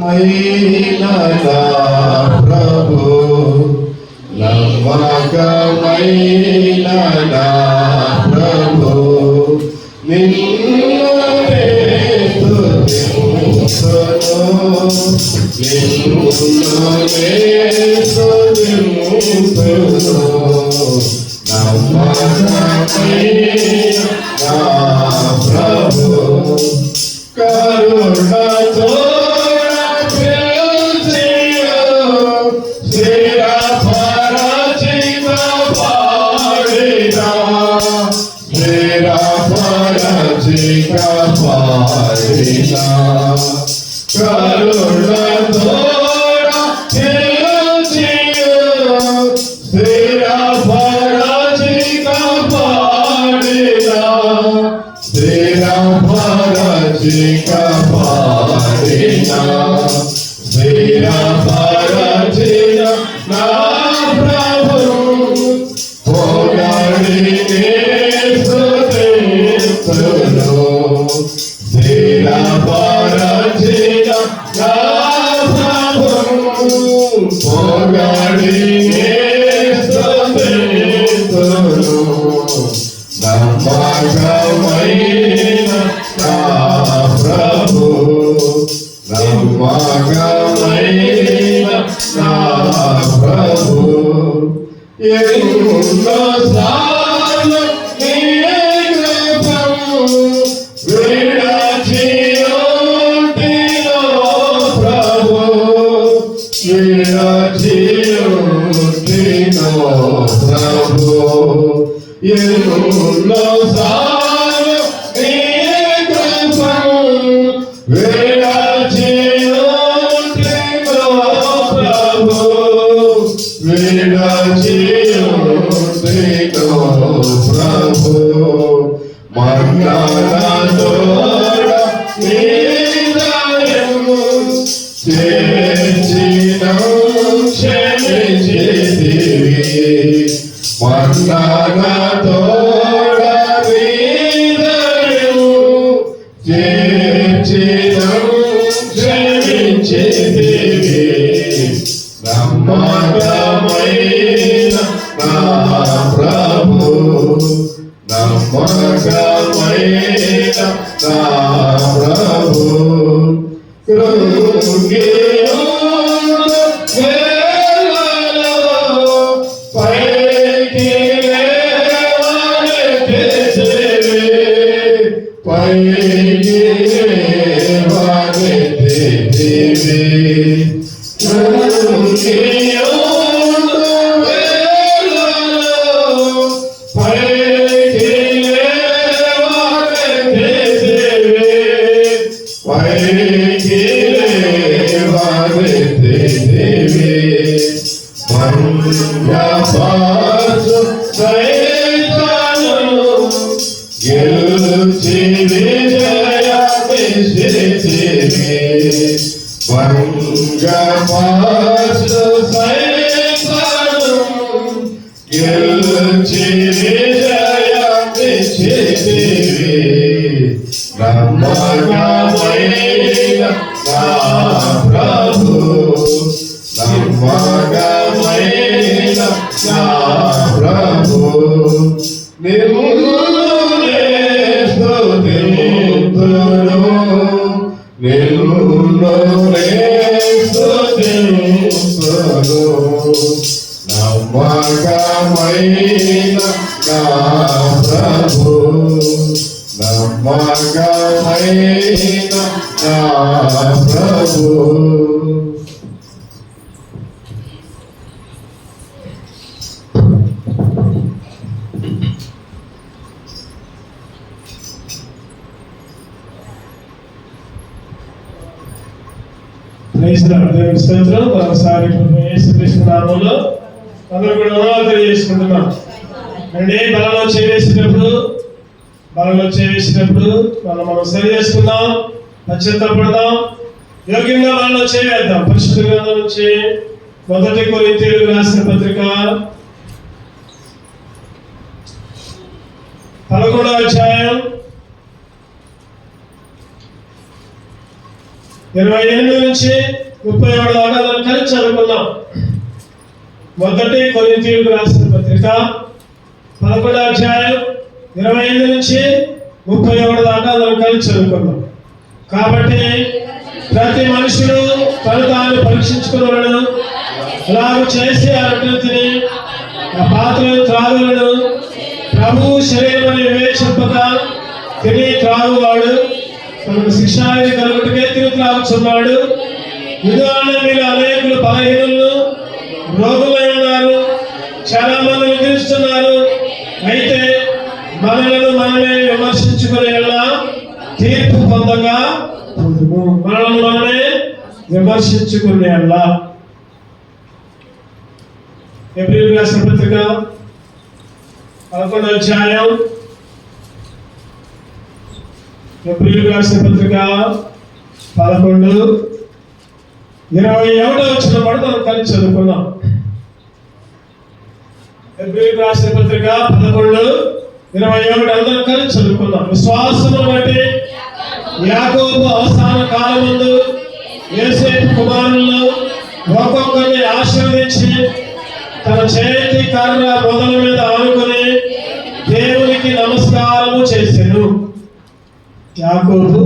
మైన నా ప్రభు నమ్మకమైన నా ప్రభు నిన్నునే స్తుతింతును నిన్నునే స్తుతింతును నమ్మకమైన నా ప్రభు కరుణతో ఒకసారి నామంలో అందరూ కూడా వందనాలు చేసుకుంటున్నాం. అంటే బలలో చేవేసినప్పుడు మనం సరి చేసుకుందాం, పశ్చాత్తాపడదాం, యోగ్యంగా బలలో చేవేద్దాం. పరిశుద్ధ గ్రంథం నుంచి 1 కొరింథీయులకు రాసిన పత్రిక 11వ అధ్యాయం 28 నుంచి 31 దాకా మనం కలిసి చదువుకుందాం. మొదటి కొరింథీయులకు రాసిన పత్రిక 11వ అధ్యాయం 25 నుంచి 31 దాకా మనం కలిసి చదువుకుందాం. కాబట్టి ప్రతి మనుషుడు తను తాను పరీక్షించుకున్నాడు, అలాగూ చేసి ఆ రొట్టెని ఆ పాత్రను త్రాగులను ప్రభు శరీరం అని వివేచింపక తిని త్రాగువాడు తనకు శిక్షావిధి కలుగుటకే తిని త్రాగుచున్నాడు. ఇందువలన మీరు అనేకులు బలహీనులు రోగులై ఉన్నారు, చాలా మంది నిద్రిస్తున్నారు. అయితే మనలను మనమే విమర్శించుకునేలా తీర్పు పొందగా మనల్ని మనమే విమర్శించుకునేలా. ఎబ్రీయులకు రాసిన పత్రిక 11వ అధ్యాయం ఎబ్రీయులకు రాసిన పత్రిక 11 21వ వచనం కూడా మనం కలిసి చదువుకుందాం. ఎబ్రీయులకు రాసిన పత్రిక 11 21 అందరం కలిసి చదువుకుందాం. విశ్వాసమును బట్టి యాకోబు అవసాన కాలమందు యోసేపు కుమారులను ఒక్కొక్కరిని ఆశీర్వదించి తన చేతి కర్ర మొదల మీద ఆనుకొని దేవునికి నమస్కారము చేసెను. యాకోబు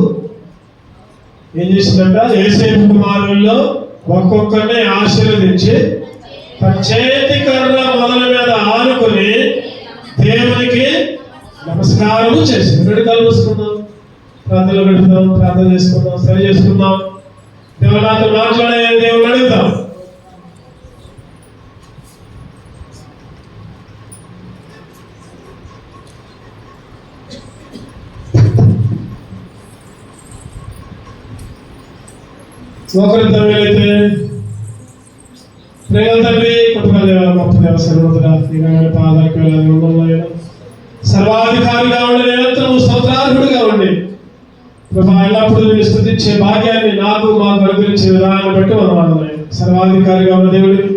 ఏం చేసిందంట? యోసేపు కుమారుల్లో ఒక్కొక్కరిని ఆశీర్వదించి తన చేతి కర్ర మొదల మీద ఆనుకొని దేవునికి నమస్కారము చేసింది. 2 కాలు మూసుకుందాం, ప్రార్థనలు పెడతాం, ప్రార్థన చేసుకుందాం, సరి చేసుకుందాం. దేవునాతో మాట్లాడే దేవుని అడుగుతాం. ఒకరి తల్లి ప్రేమ తండ్రి కుటుంబ దేవాల గొప్ప దేవ సర్వోదర పాదాలు సర్వాధికారిగా ఉండి నిరంతరము స్తోత్రార్హుడిగా ఉండి ప్రభా ఎల్లప్పుడూ నేను స్తుతించే భాగ్యాన్ని నాకు మాకు అనుగ్రహించే విధానాన్ని బట్టి వందనాలు. సర్వాధికారిగా ఉన్న దేవుడివి,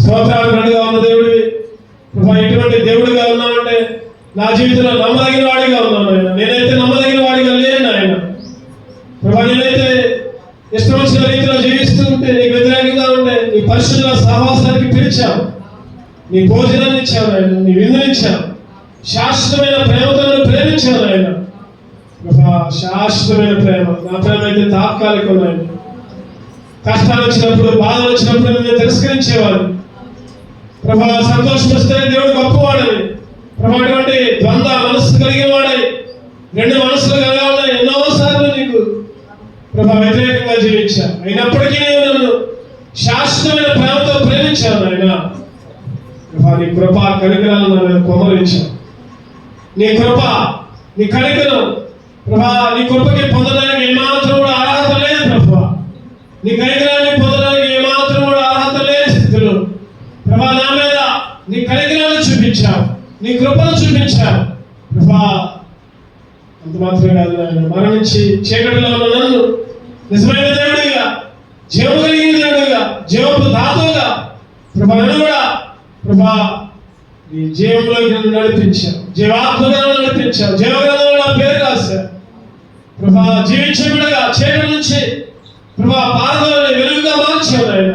స్తోత్రార్హుడిగా ఉన్న దేవుడివి ప్రభా, ఎటువంటి దేవుడిగా ఉన్నామంటే నా జీవితంలో నమ్మదగిన వాడిగా ఉన్నాను ఆయన. నేనైతే నమ్మదగిన వాడిగా లేను ఆయన ప్రభా. నేనైతే ఇష్టం వచ్చిన రీతిలో జీవిస్తూ ఉంటే నీకు వ్యతిరేకంగా ఉండే నీ పరిశుద్ధ సహవాసానికి పిలిచావు, నీ భోజనాన్ని ఇచ్చావు ఆయన, నీ విందునిచ్చావు, శాశ్వతమైన ప్రేమతో ప్రేమించావు ఆయన. శాశ్వతమైన ప్రేమ, నా ప్రేమ అయితే తాత్కాలికం ఆయన. కష్టాలు వచ్చినప్పుడు, బాధలు వచ్చినప్పుడు నేను తిరస్కరించేవాడు ప్రభా. సంతోషం వస్తే దేవుడు గొప్పవాడని ప్రభా, అటువంటి ద్వంద్వ మనస్సు కలిగిన వాడై 2 మనస్సులు కలిగా ఉన్నాయి. ఎన్నోసార్లు నీకు ప్రభా వ్యతిరేకంగా జీవించా, అయినప్పటికీ నేను నన్ను శాశ్వతమైన ప్రేమతో ప్రేమించాను ఆయన. ప్రభా నీ కృప కనికరాలను నన్ను కొమరించాను. నీ కృప, నీ కనికరం ప్రభా, నీ కృపకి పొందడానికి ఏమాత్రం కూడా అర్హత లేదు ప్రభా. నీ కనికరాన్ని పొందడానికి ఏమాత్రం కూడా అర్హత లేని స్థితిలో ప్రభా నా మీద నీ కనికరాన్ని చూపించావు, నీ కృపను చూపించావు ప్రభా. అంత మాత్రమే కాదు నాయన, మరణించి చీకటిలో ఉన్న నన్ను నిజమైన దేవుడిగా, జీవం కలిగిన దేవుడిగా, జీవపు దాతగా ప్రభా నన్ను కూడా ప్రభా నీ జీవంలోకి నన్ను నడిపించావు, జీవాత్మగా నడిపించావు, జీవగ్రంథంలో నా పేరు రాశావు ప్రభా. జీవించే బిడ్డగా చీకటి నుంచి ప్రభా పారదోలని వెలుగుగా మార్చావు నాయన.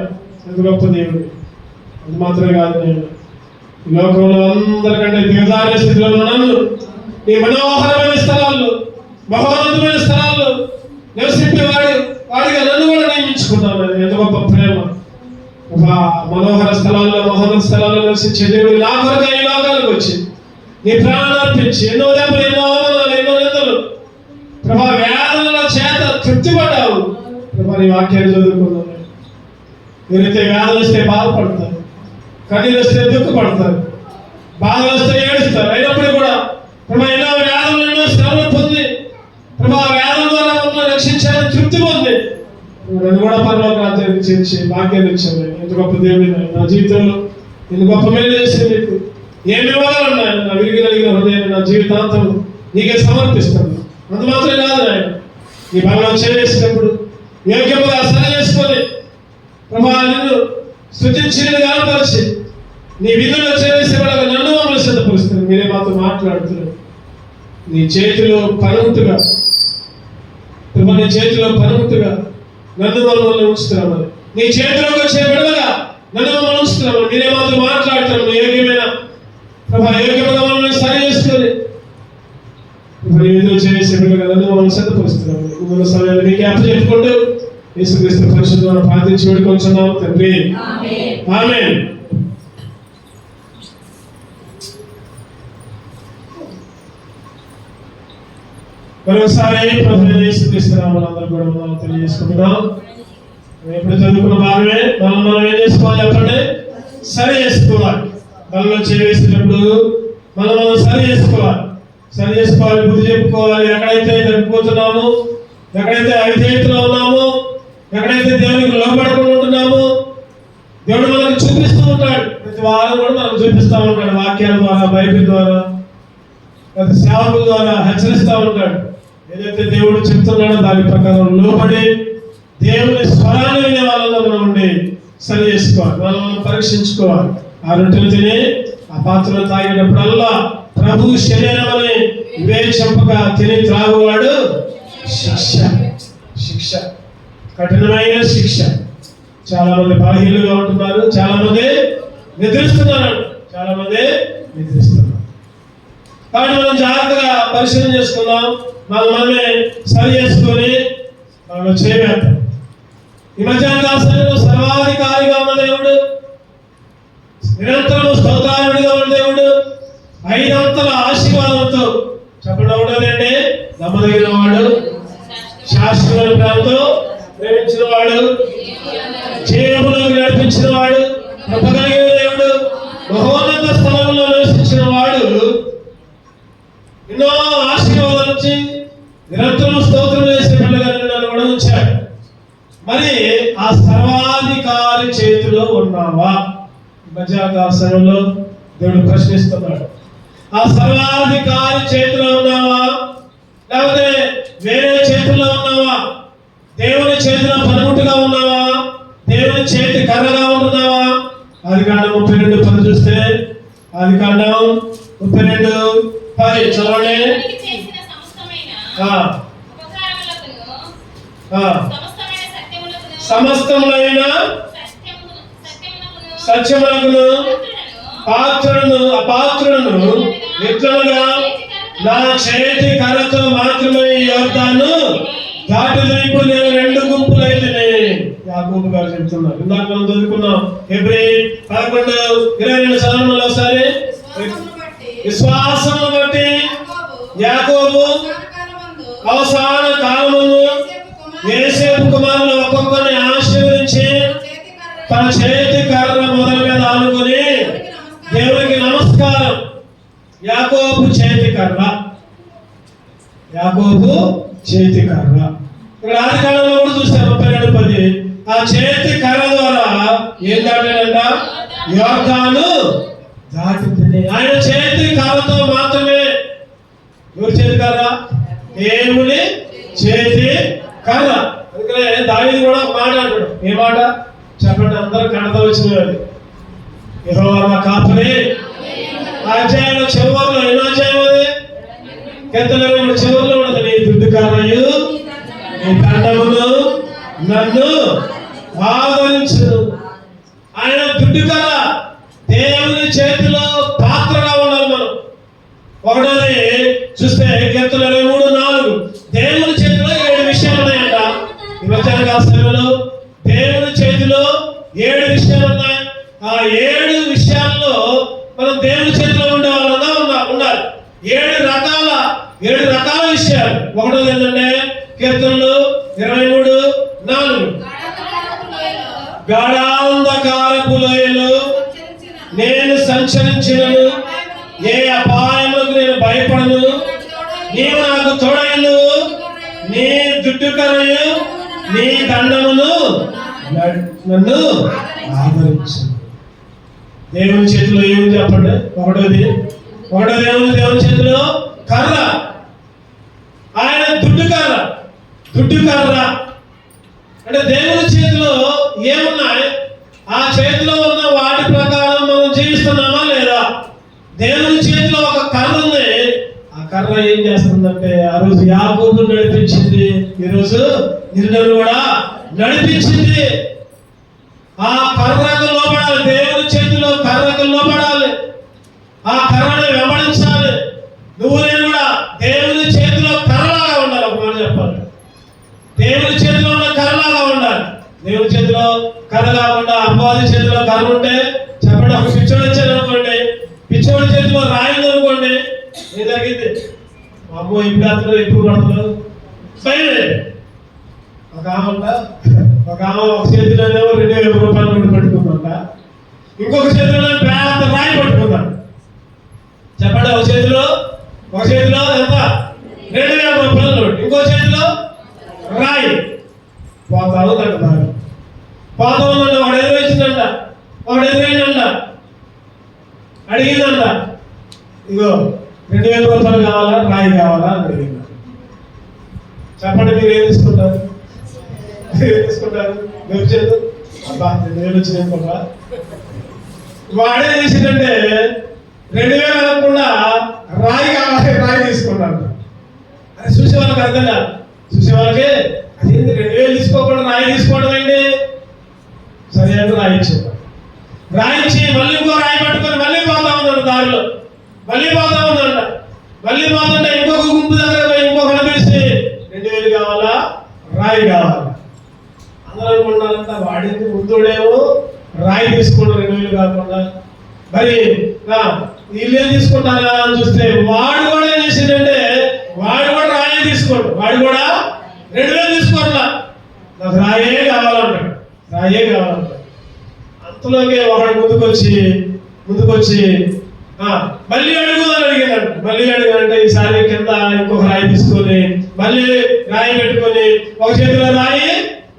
ఎంత గొప్ప దేవుడు. అది మాత్రమే కాదు నాయన, ఈ లోకంలో అందరికంటే దిగజారే స్థితిలో ఉన్న నన్ను నీ మనోహరమైన స్థలాల్లో, మహోన్నతమైన స్థలాల్లో వాడిగా నన్ను కూడా నియమించుకున్నాను. ఎంత గొప్ప ప్రేమ. మనోహర స్థలాల్లో, మహోన్నత స్థలాల్లో నివసించే దేవుడు నా కొరకు ఈ లోకాలకు వచ్చి నీ ప్రాణాన్ని అర్పించి ఎన్నో దెబ్బలు, ఎన్నో అవమానాలు, ఎన్నో నిందలు ప్రభా, వేదనల చేత తృప్తి పడ్డావు ప్రభా. నీ వాక్యాన్ని చదువుకున్నాను. ఎవరైతే వేదన వస్తే బాధపడతారు, కన్నీరు వస్తే దుఃఖపడతారు, బాధలు వస్తే ఏడుస్తారు, అయినప్పుడు కూడా ప్రభా ఎన్నో వేదనలు, ఎన్నో శ్రమలు పొంది ప్రభా వేదన ద్వారా మమ్మల్ని రక్షించాలని తృప్తి పొంది నన్ను కూడా పరలోక రాజ్యానికి చేర్చి భాగ్యాన్ని ఇచ్చాను. ఎంత గొప్ప దేవుడి నా జీవితంలో నేను గొప్ప మేలు చేసి నీకు ఏమి ఇవ్వాలన్నా నా విరిగి కలిగిన హృదయాన్ని నా జీవితాంతం నీకే సమర్పిస్తాను. అంత మాత్రమే కాదు నాయన, నీ బలం చేసినప్పుడు యోగ్యముగా సరి చేసుకొని ప్రభా నిన్ను స్తుతించి గానపరిచి నీ విధుల్లో చేసే వాళ్ళగా నన్ను మమ్మల్ని సిద్ధపరుస్తాను. మీరే మాతో మాట్లాడుతున్నారు. నీ చేతిలో పనిముట్టుగా ప్రభా, నీ చేతిలో పనిముట్టుగా నన్ను మమ్మల్ని ఉంచుతున్నామని, నీ చేతిలోకి వచ్చే విడుదల నన్ను మమ్మల్ని ఉంచుతున్నామని, నేనే మాతో మాట్లాడుతున్నాను యోగ్యమైన ప్రభా, యోగ్యమైన మమ్మల్ని సరి చేసుకొని ఏదో చేసే విడుదల నన్ను మమ్మల్ని సిద్ధపరుస్తున్నాము. మిమ్మల్ని సమయాన్ని నీకు అప్పచెప్పుకుంటూ యేసుక్రీస్తు పరిశుద్ధ ద్వారా ప్రార్థించి వేడుకొంచున్నాము తండ్రి, ఆమేన్. మరొకసారి ప్రభు యేసుక్రీస్తు నామమున అందరూ కూడా మనం తెలియజేసుకుంటున్నాం. ఎప్పుడు చదువుకున్న భాగమే మనం ఏం చేసుకోవాలి చెప్పండి, సరి చేసుకోవాలి. మనలో చేసేటప్పుడు మనం సరి చేసుకోవాలి, బుద్ధి చెప్పుకోవాలి. ఎక్కడైతే తగ్గిపోతున్నామో, ఎక్కడైతే అవిధేయతలో ఉన్నామో, ఎక్కడైతే దేవునికి లోబడకుండా ఉంటున్నామో, దేవుడు మనకు చూపిస్తూ ఉంటాడు. ప్రతి వారం కూడా మనకు చూపిస్తూ ఉంటాడు, వాక్యాల ద్వారా, బైబిల్ ద్వారా, ప్రతి సేవకుల ద్వారా హెచ్చరిస్తూ ఉంటాడు. ఏదైతే దేవుడు చెప్తున్నాడో దాని ప్రకారం లోబడి దేవుని స్వరాన్ని వినే వాళ్ళలో మనం ఉండి సరి చేసుకోవాలి, మనం పరీక్షించుకోవాలి. ఆ రొట్టెలు తిని ఆ పాత్రలు తాగేటప్పుడల్లా ప్రభు శరీరం అని ఇవే చంపక తిని త్రాగువాడు శిక్ష, కఠినమైన శిక్ష. చాలా మంది బలహీనులుగా ఉంటున్నారు, చాలా మంది నిద్రిస్తున్నారు. కాబట్టి మనం జాగ్రత్తగా పరిశీలన చేసుకుందాం, మనమే సరి చేసుకొని మనం చేయవేద్దాం. ఈ మధ్యాహ్న సమయంలో సర్వాధికారిగా ఉన్న దేవుడు, నిరంతరం స్తోత్రాలుడిగా ఉన్న దేవుడు, 5 అంతల ఆశీర్వాదంతో చెప్పడం ఉండదండి. నమ్మదగిన వాడు, శాశ్వత ప్రేమతో ప్రేమించిన వాడు, జీవములోకి నడిపించిన వాడు, కృపగలిగిన దేవుడు, మహోన్నత స్థలంలో నివసించిన వాడు, ఎన్నో ఆశీర్వాదాల నుంచి నిరంతరం స్తోత్రం చేసే బిడ్డగా నన్ను కూడా ఉంచాడు. మరి ఆ సర్వాధికారి చేతిలో ఉన్నావా? మధ్యాహ్న సమయంలో దేవుడు ప్రశ్నిస్తున్నాడు. ఆ సర్వాధికారి చేతిలో ఉన్నావా, లేకపోతే వేరే చేతిలో ఉన్నావా? దేవుని చేతిలో పనిముట్టుగా ఉన్నావా, దేవుని చేతి కర్రగా ఉంటున్నావా? ఆదికాండం 32:10 చూస్తే, ఆదికాండం 32:10 చదవండి. సమస్తములైన సత్యమునకును పాత్రను అపాత్రులను ఇట్లనగా నా చేతి కర్రతో మాత్రమే యోర్దాను దాటుదైపు నేను 2 గుంపులైతేనే. యాకోబు గారు చెప్తున్నారు. ఇందాక మనం చదువుకున్నాం హెబ్రీ 11:22 చదవండి ఒకసారి. విశ్వాసమును బట్టి యాకోబు అవసాన కాలమందు యోసేపు కుమారులు ఒక్కొక్కరిని ఆశీర్వదించి తన చేతి కర్ర మొదల మీద ఆనుకొని దేవునికి నమస్కారం. యాకోబు చేతి కర్ర, ఇక్కడ ఆదికాండంలో కూడా చూస్తాం 32:10. ఆ చేతి కర్ర ద్వారా ఏం దాటాడంట? యోర్దాను దాటితే. ఆయన చేతి కర్రతో మాత్రమే. ఎవరి చేతి కర్ర? దేవుని చేతి కర్ర. అందుకనే దావీదు కూడా ఒక మాట అంటాడు. ఏ మాట చెప్పండి, అందరూ కన్నతో వచ్చినది. యెహోవా నా కాపరి. ఆ అధ్యాయంలో చివరిలో ఎన్నో అధ్యాయం అది? కీర్తనలో చివరిలో ఉన్నది, నీ దుడ్డు కర్రయు నీ దండమును నన్ను ఆదరించు. ఆయన దుడ్డు కర్ర, దేవుని చేతిలో పాత్రగా ఉండాలి మనం. ఒకటోది చూస్తే కీర్తన 23:4 దేవుని చేతిలో 7 విషయాలు ఉన్నాయంట. ఈ మధ్యాహ్న సమయంలో దేవుని చేతిలో 7 విషయాలు ఉన్నాయి. ఆ 7 విషయాల్లో మనం దేవుని చేతిలో ఉండే వాళ్ళంగా ఉండాలి. 7 రకాల విషయాలు. ఒకటోది ఏంటంటే కీర్తనలు 23:4 గాఢాంధకారపు లోయలో నేను సంచరించినను ఏ అపాయములకు నేను భయపడను. నీవు నాకు తోడైను, నీ దుడ్డు కర్రయు నీ దండమును నన్ను ఆదరించు. దేవుని చేతిలో ఏముంది చెప్పండి? ఒకటోది దేవుని చేతిలో కర్ర. ఆయన దుడ్డు కర్ర అంటే దేవుని చేతిలో ఏమున్నాయి? ఆ చేతిలో ఉన్న వాటి ప్రకారం మనం జీవిస్తున్నామా లేదా? దేవుని చేతిలో ఒక కర్ర ఉంది. ఆ కర్ర ఏం చేస్తుందంటే, ఆ రోజు యాకోబును నడిపించింది, ఈ రోజు నిన్ను కూడా నడిపించింది. ఆ కర్రకు లోబడాలి, దేవుని చేతిలో కర్రకు లోబడాలి, ఆ కర్రని వెంబడించాలి. నువ్వు నేను కూడా దేవుని చేతిలో కర్రలాగా ఉండాలి. ఒక మాట చెప్పాలి, దేవుని చేతిలో ఉన్న కర్రలాగా ఉండాలి. దేవుని చేతిలో కర్ర కాకుండా అపవాది చేతిలో కర్ర ఉంటే చెప్పండి, ఒక పిచ్చోడు వచ్చాడు అనుకోండి, పిచ్చోడి చేతిలో రాయింది అనుకోండి, ఏం జరిగింది? అమ్మో ఇప్పుడు అతను ఎప్పుడు పడుతున్నారు భయమే. ఒక ఆమె ఒక చేతిలోనేమో 2,000 రూపాయలు పట్టుకుందంట, ఇంకొక చేతిలో పెద్ద రాయి పట్టుకుందంట. చెప్పండి, ఒక చేతిలో ఎంత 2,000 రూపాయల నోటు, ఇంకో చేతిలో రాయి. పోతా ఉందంట దాన్ని, పోతా ఉందంట. వాడు ఎదురైందంట, అడిగిందంట, ఇగో 2,000 రూపాయలు కావాలా, రాయి కావాలా అని అడిగిందంట. చెప్పండి, మీరు ఏం తీసుకుంటారు? మీరు చేదు అబ్బా 2,000 వచ్చినాయి అనుకుంటా. వాడే చేసిందంటే 2,000 అనకుండా రాయి కావాలి, రాయి తీసుకున్నాడు. అది చూసే వాళ్ళకి అర్థం కాదు. చూసే వాళ్ళకి అదేంటి 2,000 తీసుకోకుండా రాయి తీసుకోవడం ఏంటి? సరే అంటే రాయి ఇచ్చేవాడు. రాయించి మళ్ళీ ఇంకో రాయి పట్టుకొని మళ్ళీ పోతా ఉన్నాడు దారిలో, మళ్ళీ పోతుంటే ఇంకొక గుంపు దగ్గర పోయి ఇంకొక కనిపిస్తే 2,000 కావాలా, రాయి కావాలా? అందరూ అనుకుంటారంట వాడింది ముందుడేమో రాయి తీసుకుంటారు 2,000 కాకుండా, మరి వీళ్ళు ఏం తీసుకుంటారా అని చూస్తే వాడు కూడా ఏం చేసిందంటే వాడు కూడా రాయే తీసుకోండి, వాడు కూడా 2,000 తీసుకోవాలా, నాకు రాయే కావాలంటాడు. అంతలోకి ఒకడు ముందుకొచ్చి మళ్ళీ అడిగాడు. మళ్ళీ అడిగాడంటే ఈసారి కింద ఇంకొక రాయి తీసుకొని మళ్ళీ రాయి పెట్టుకొని ఒక చేతిలో రాయి,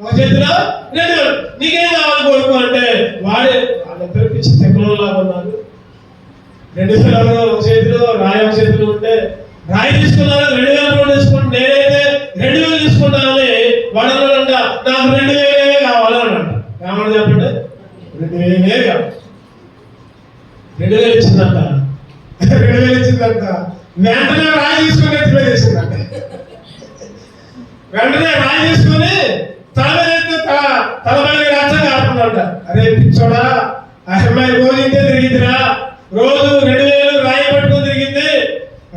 ఒక చేతిలో 2,000. నీకేం కావాలి కోరుకో అంటే వాడే వాళ్ళిద్దరు పిచ్చి తెక్కలోలా ఉన్నారు. 2,000 ఒక చేతిలో రాయి, ఒక చేతిలో ఉంటే రాయి తీసుకున్నారు, 2,000 కూడా తీసుకుంటే నేనైతే 2,000 తీసుకుంటానని వాడు అన్నాడంట, నాకు 2,000 కావాలి అన్నమాట. కావాలి చెప్పండి, 2,000 కావాలి. 2,000 ఇచ్చిందంట. వెంటనే రాయి తీసుకుని ఎత్తిలో చేసిందంట. వెంటనే రాయి తీసుకుని తలపై రచ్చగా ఆడుతున్నాడు. అరే పిచ్చోడా, ఆ అమ్మాయి రోజు ఇంతే తిరిగిందిరా, రోజు 2,000 రాయి పట్టుకుని తిరిగింది.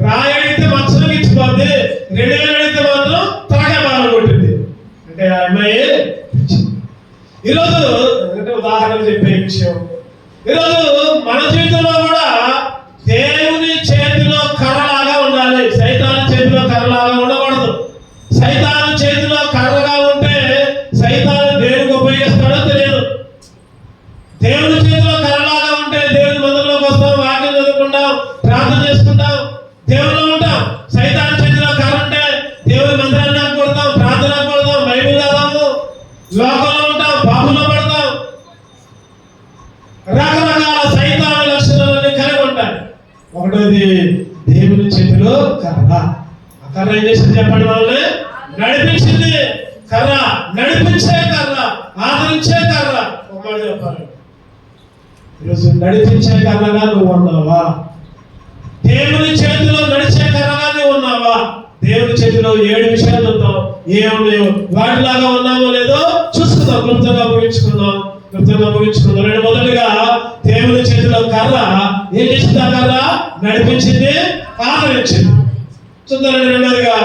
రాయి అడిగితే మత్సరం ఇచ్చిపోద్ది, 2,000 అడిగితే మాత్రం తలగా బాగా కొట్టింది అంటే ఆ అమ్మాయి. ఈరోజు ఎందుకంటే ఉదాహరణ చెప్పే విషయం, ఈరోజు మన జీవితంలో కూడా దేవుని చేతిలో కర్రలాగా ఉండాలి, సైతాను చేతిలో కర్రలాగా ఉండకూడదు. సైతాను చేతిలో కర్రగా ఉంటే సైతాను దేవునికి ఉపయోగిస్తాడో తెలియదు. దేవుని చేతిలో కర్రలాగా ఉంటే దేవుని మందిరంలోకి వస్తాం, వాక్యం చదువుకుంటాం, ప్రార్థన చేసుకుంటాం, దేవునిలో ఉంటాం. సైతాను చేతిలో కర్ర ఉంటే దేవుని మందిరాన్ని కొడతాం, ప్రార్థన కొడతాం, బైబిల్ చదవము, లోకంలో ఉంటాం, పాపంలో పడతాం. రకరకాల సైతాను లక్షణాలన్నీ కలిగి ఉంటాయి. ఒకటోది దేవుని చేతిలో కర్ర. ఆ కర్ర ఏం చేసింది చెప్పండి? వాళ్ళని నడిపించింది. కర్ర నడిపించే కర్ర, ఆదరించే కర్ర. ఒక మాట చెప్పాలి, ఈరోజు నడిపించే కర్రగా నువ్వు ఉన్నావా? దేవుని చేతిలో నడిచే కర్రగా నువ్వు ఉన్నావా? దేవుని చేతిలో 7 విషయాలు ఉంటాం, ఏమున్నాయో వాటిలాగా ఉన్నామో లేదో చూసుకుందాం. క్లుప్తంగా ముగించుకుందాం. మొదటిగా దేవుని చేతిలో కర్ర ఏం చేసింది? ఆ కర్ర నడిపించింది, ఆదరించింది. చూద్దామండి. రెండవదిగా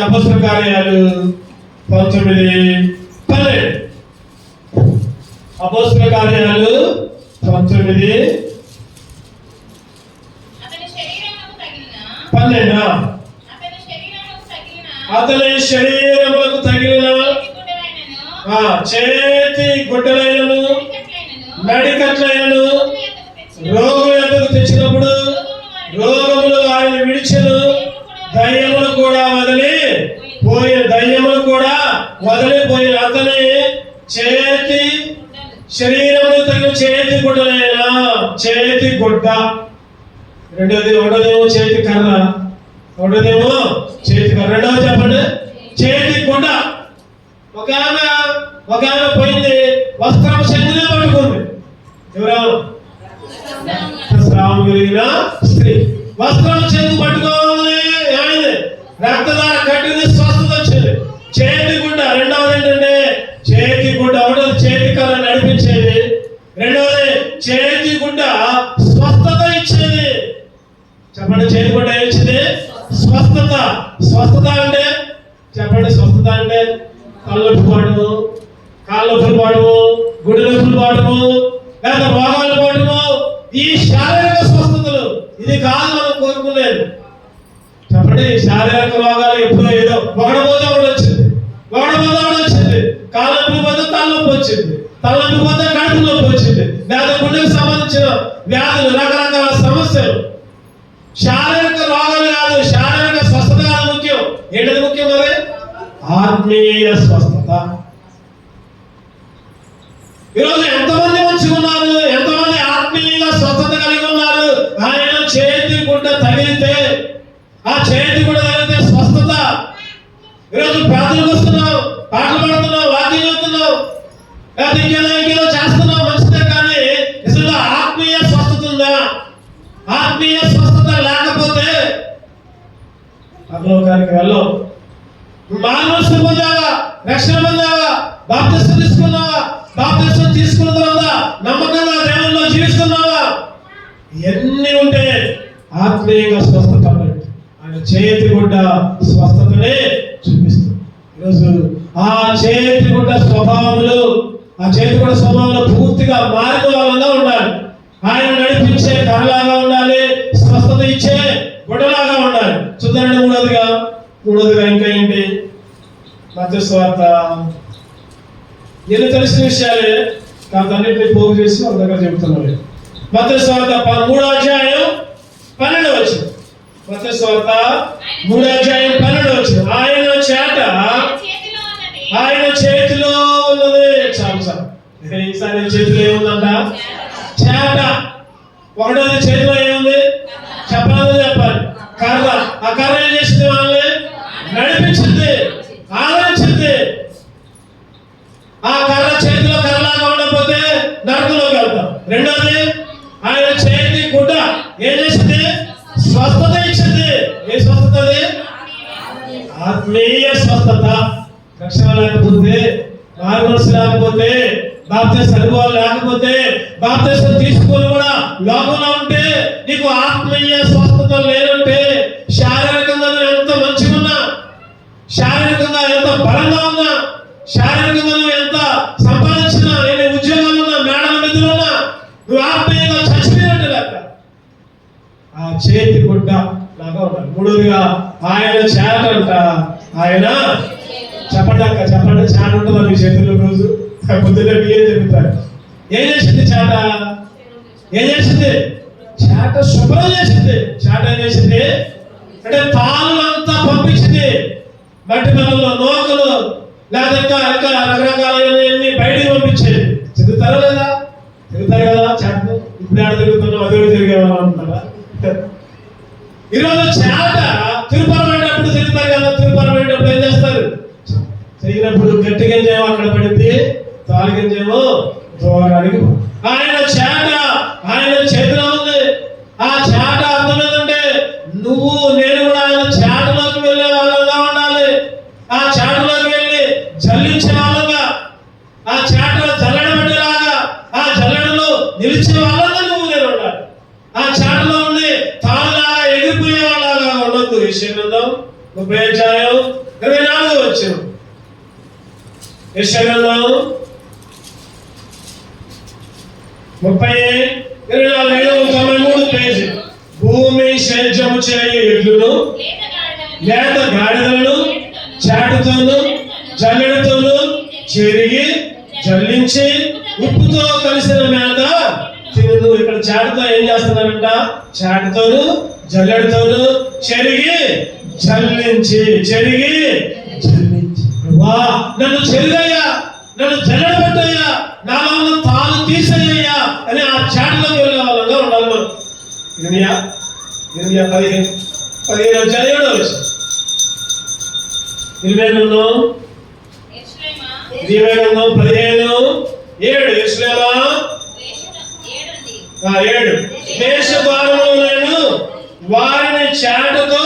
అపోస్తల కార్యాలు 19:12. అపోస్తల కార్యాలు 19:12. అతని శరీరములకు తగిలిన చేతి గుడ్డలైనను నడికట్లైనను రోగుల యొద్దకు తెచ్చినప్పుడు రోగములు ఆయన విడిచెను, దయ్యములు కూడా వదిలిపోయిన అతని చేతి శరీరములు తగిన చేతి గుడ్డలైన చేతి గుడ్డ. ఒకటోదేమో చేతి కర్ర, ఒకటోదేమో చేతి కర్ర. రెండవది చెప్పండి, చేతి గుడ్డ. ఒక ఆమె పోయింది, వస్త్రం చెందినే పట్టుకుంది. ఎవరు? స్రావం కలిగిన స్త్రీ. వస్త్రం చెంది పట్టుకోవాలి, రక్తదార కట్టింది, స్వస్థత వచ్చింది. చేతి గుడ్డ. రెండవది ఏంటంటే రెండవది చేతి గుడ్డ స్వస్థత ఇచ్చేది. చెప్పండి, చేతి గుడ్డ ఇచ్చేది స్వస్థత. స్వస్థత అంటే చెప్పండి, స్వస్థత అంటే కళ్ళొప్పి పోవడము, కాళ్ళొప్పులు పోవడము, గుడి నొప్పులు పోవడము, లేదా రోగాలు పోవడము, ఈ శారీరక స్వస్థతలు. ఇది కాదు మనం కోరుకునేది. చెప్పండి, శారీరక రోగాలు ఎప్పుడో ఏదో ఒకడపోతే ఒకటి వచ్చింది, ఒకడపోతే ఒకటి వచ్చింది. కాళ్ళొప్పి పోతే తలనొప్పి వచ్చింది, తలనొప్పి పోతే కడుపు నొప్పి వచ్చింది, లేదా గుండెకు సంబంధించిన వ్యాధులు, రకరకాల సమస్యలు. శారీరక రోగాలు కాదు, శారీరక స్వస్థత కాదు ముఖ్యం. ఏంటది ముఖ్యం? మరి ఆత్మీయ స్వస్థత. ఈరోజు ఎంతమంది మంచిగా ఉన్నారు, ఎంతమంది ఆత్మీయ స్వస్థత కలిగి ఉన్నారు? ఆయన చేతి గుడ్డ తగిలితే, ఆ చేతి గుడ్డ తగిలితే స్వస్థత. ఈరోజు ప్రార్థనకు వస్తున్నావు, పాటలు పాడుతున్నావు, వాక్యం చెప్తున్నావు, ఇంకేదో చేస్తున్నావు, మంచిదే. కానీ నిజంగా ఆత్మీయ స్వస్థత ఉందా? ఆత్మీయ స్వస్థత లేకపోతే పరలోకానికి వెళ్ళవు. మానవస్థ పొందావా, రక్షణ పొందావా, బాప్తిస్మం తీసుకున్నావా, బాప్తిస్మం తీసుకున్న తర్వాత నమ్మకంగా దేవునిలో జీవిస్తున్నావా, ఇవన్నీ ఉంటే ఆత్మీయంగా స్వస్థత. ఆయన చేతి గుడ్డ స్వస్థతనే చూపిస్తుంది. ఈరోజు ఆ చేతి గుడ్డ స్వభావములు, ఆ చేతి గుడ్డ స్వభావంలో పూర్తిగా మారిన వాళ్ళగా ఉండాలి. ఆయన నడిపించే కర్రలాగా ఉండాలి, స్వస్థత ఇచ్చే గుడ్డలాగా ఉండాలి. చూద్దాండి, మూడోదిగా ఇంకా ఏంటి? మత్తయి సువార్త. ఎన్ని తెలిసిన విషయాలే కాబట్టి అన్నింటినీ పోగు చేసి వాళ్ళ దగ్గర చెబుతున్నాను. మత్తయి సువార్త 3వ అధ్యాయం 12వ వచనం. మత్తయి సువార్త 3వ అధ్యాయం 12వ వచనం. ఆయన చేతిలో ఉన్నది. చాలు సార్, ఈసారి చేతిలో ఏముందంట? చేట. ఒకటోది చేతిలో ఏముంది? చెప్పాలి. కర్ర. ఆ కర్ర ఏం చేసింది? వాళ్ళని నడిపించింది, ఆదరించింది. ఆ కర్ర చేతిలో కర్రలాగా ఉండకపోతే నరకంలోకి వెళ్తాం. రెండోది, ఆయన చేతి గుడ్డ ఏం చేసింది? స్వస్థత ఇచ్చింది. ఏ స్వస్థత? ఆత్మీయ స్వస్థత. రక్షణ లేకపోతే, మార్గదర్శనం లేకపోతే, బాప్తిస్మ అనుభవాలు లేకపోతే, బాప్తిస్మ తీసుకొని కూడా లోకంలో ఉంటే, నీకు ఆత్మీయ స్వస్థత లేదంటే, శారీరకంగా ఎంత మంచిగా ఉన్నా, శారీరకంగా ఎంత బలంగా ఉన్నా, శారీరకంగా ఎంత సంపాదించినా, ఎన్ని ఉద్యోగాలు ఉన్నా, మేడల మధ్యలో ఉన్నా, నువ్వు ఆత్మీయంగా చచ్చిపోయినట్టు లెక్క. ఆ చేతి గుడ్డ లాగా ఉండాలి. మూడోదిగా ఆయన చేట అంట. ఆయన చెప్పండి అక్క, చెప్పండి. చేట ఉంటుందా మీ చేతుల్లో? రోజు పొద్దున్నే బియ్యం చెబుతారు. ఏం చేసింది చేట? ఏం చేసింది? చేట శుభ్రం చేసింది. చేట ఏం చేసింది అంటే తాళ్ళంతా పంపించింది. మట్టి పిల్లలు, నూకలు, లేదా ఇంకా రకరకాలన్నీ బయటికి పంపించేది. తిరుగుతారా లేదా? తిరుగుతారు కదా చేట. ఇప్పుడు ఆడ తిరుగుతున్నాం, అదే తిరిగేవాళ్ళం అంటున్నారా? ఈరోజు చేట తిరుపరమైనప్పుడు తిరుగుతారు కదా. తిరుపరమైనప్పుడు ఏం చేస్తారు? తిరిగినప్పుడు గట్టి గంజేమో అక్కడ పడింది, తాళి గంజేమో దూరానికి. ఆయన చేట ఆయన చేతిలో ఉంది. ఆ చేట అర్థం ఏంటంటే, నువ్వు నేను కూడా ఆయన చేటలోకి వెళ్ళే వాళ్ళగా ఉండాలి. ఆ చేటలోకి వెళ్ళి జల్లించే వాళ్ళగా, ఆ చేటలో జల్లడబట్టేలాగా, ఆ జల్లడలో నిలిచే వాళ్ళగా నువ్వు నేను ఉండాలి. ఆ చేటలో ఉండి తాళలాగా ఎగిరిపోయే వాళ్ళగా ఉండొద్దు. యెషయా గ్రంథం 30వ అధ్యాయం 24వ వచనం. యెషయా గ్రంథం 30:24-93 పేజీ. భూమి సేద్యము చేయు ఎడ్లను, లేత గాడిదలను చాటుతోను జల్లెడతోను చెరిగి జల్లించి ఉప్పుతో కలిసిన మేత తిను. ఇక్కడ చాటుతో ఏం చేస్తున్నారంట? చాటుతోను జల్లెడతోను చెరిగి జల్లించి, చెరిగి జల్లించి. నన్ను చెరుగయ్యా, నన్ను జల్లెడబెట్టయ్యా, నాలో ఉన్న తాను తీసేయ్యా అని ఆ చాటులోకి వెళ్ళే వాళ్ళగా ఉండాలి మనం. ఇర్మియా 15 అధ్యాయం 7వ వచనం. ఇర్మియా గ్రంథం 15:7. యెరూషలేమా 7. దేశద్వారములో నేను వారిని చాటుతో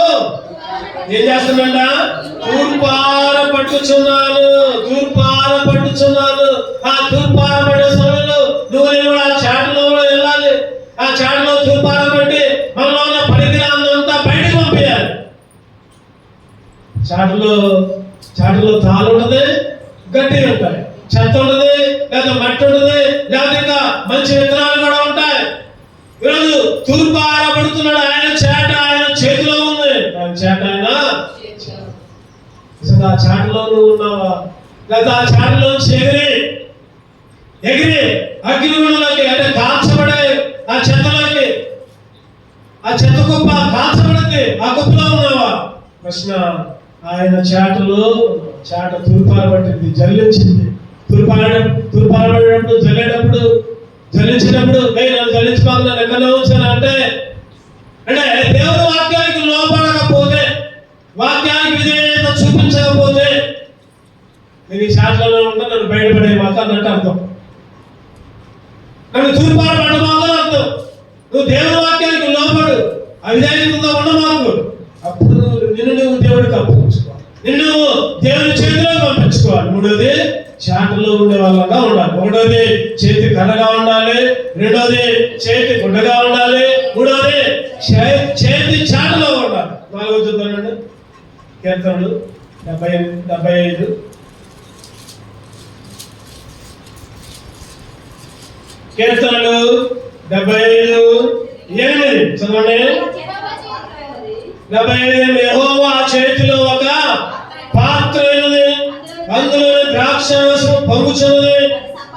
ఏం చేస్తున్నాడ? తూర్పార పట్టుచున్నాను. ఆ తూర్పార పడే సమయంలో నువ్వు నేను చాటులో తూర్పారం పెట్టి మనలో ఉన్న పరికరాలంతా బయటకు పంపించాలి. చాటులో తాళ్ళు ఉంటుంది, గట్టి ఉంటాయి, చెత్త ఉంటుంది, లేదా మట్టి ఉంటుంది, లేదా ఇంకా మంచి విత్తనాలు కూడా ఉంటాయి. ఈరోజు తూర్పు ఆరబడుతున్నాడు, ఆయన చేతిలో ఉంది. ఆయన చేట ఆయన ఆ చాటులో నువ్వు ఉన్నావా? లేదా ఆ చాటులోంచి ఎగిరి అగ్నిగుణంలోకి అంటే కాల్చబడే ఆ చెత్తలోకి, ఆ చెత్త కుప్ప కాల్చబడింది, ఆ కుప్పలో ఉన్నావా? ప్రశ్న. ఆయన చాట తూర్పారబట్టింది, జల్లించింది. తూర్పారబడినప్పుడు జల్లించినప్పుడు నన్ను జల్లించుకోవాలి, నన్ను ఎక్కడ ఉంచాను అంటే దేవుని వాక్యానికి లోపడకపోతే, వాక్యానికి విధేయత చూపించకపోతే నేను ఈ చాట్లలో ఉంటా, నన్ను బయటపడే మాకు అన్నట్టు అర్థం. నన్ను తూర్పారబడ్డ మాకు అర్థం. నువ్వు దేవుని వాక్యానికి లోపడు, అవిధేయతతో ఉండమాకు. అప్పుడు నిన్ను దేవుడికి అప్పగించుకోవాలి, నిన్ను దేవుని చేతిలో పంపించుకోవాలి. మూడోది చాటులో ఉండే వాళ్ళగా ఉండాలి. ఒకటోది చేతి కర్రగా ఉండాలి, రెండోది చేతి గుడ్డగా ఉండాలి, మూడోది చేతి చాటులో ఉండాలి. 4వ చూద్దామండి, కీర్తనలు 75. కీర్తనలు 75:8 చదవండి. 75 యెహోవా చేతిలో ఒక పాత్ర ఉన్నది, అందులో ద్రాక్షారసం పొంగుచున్నది,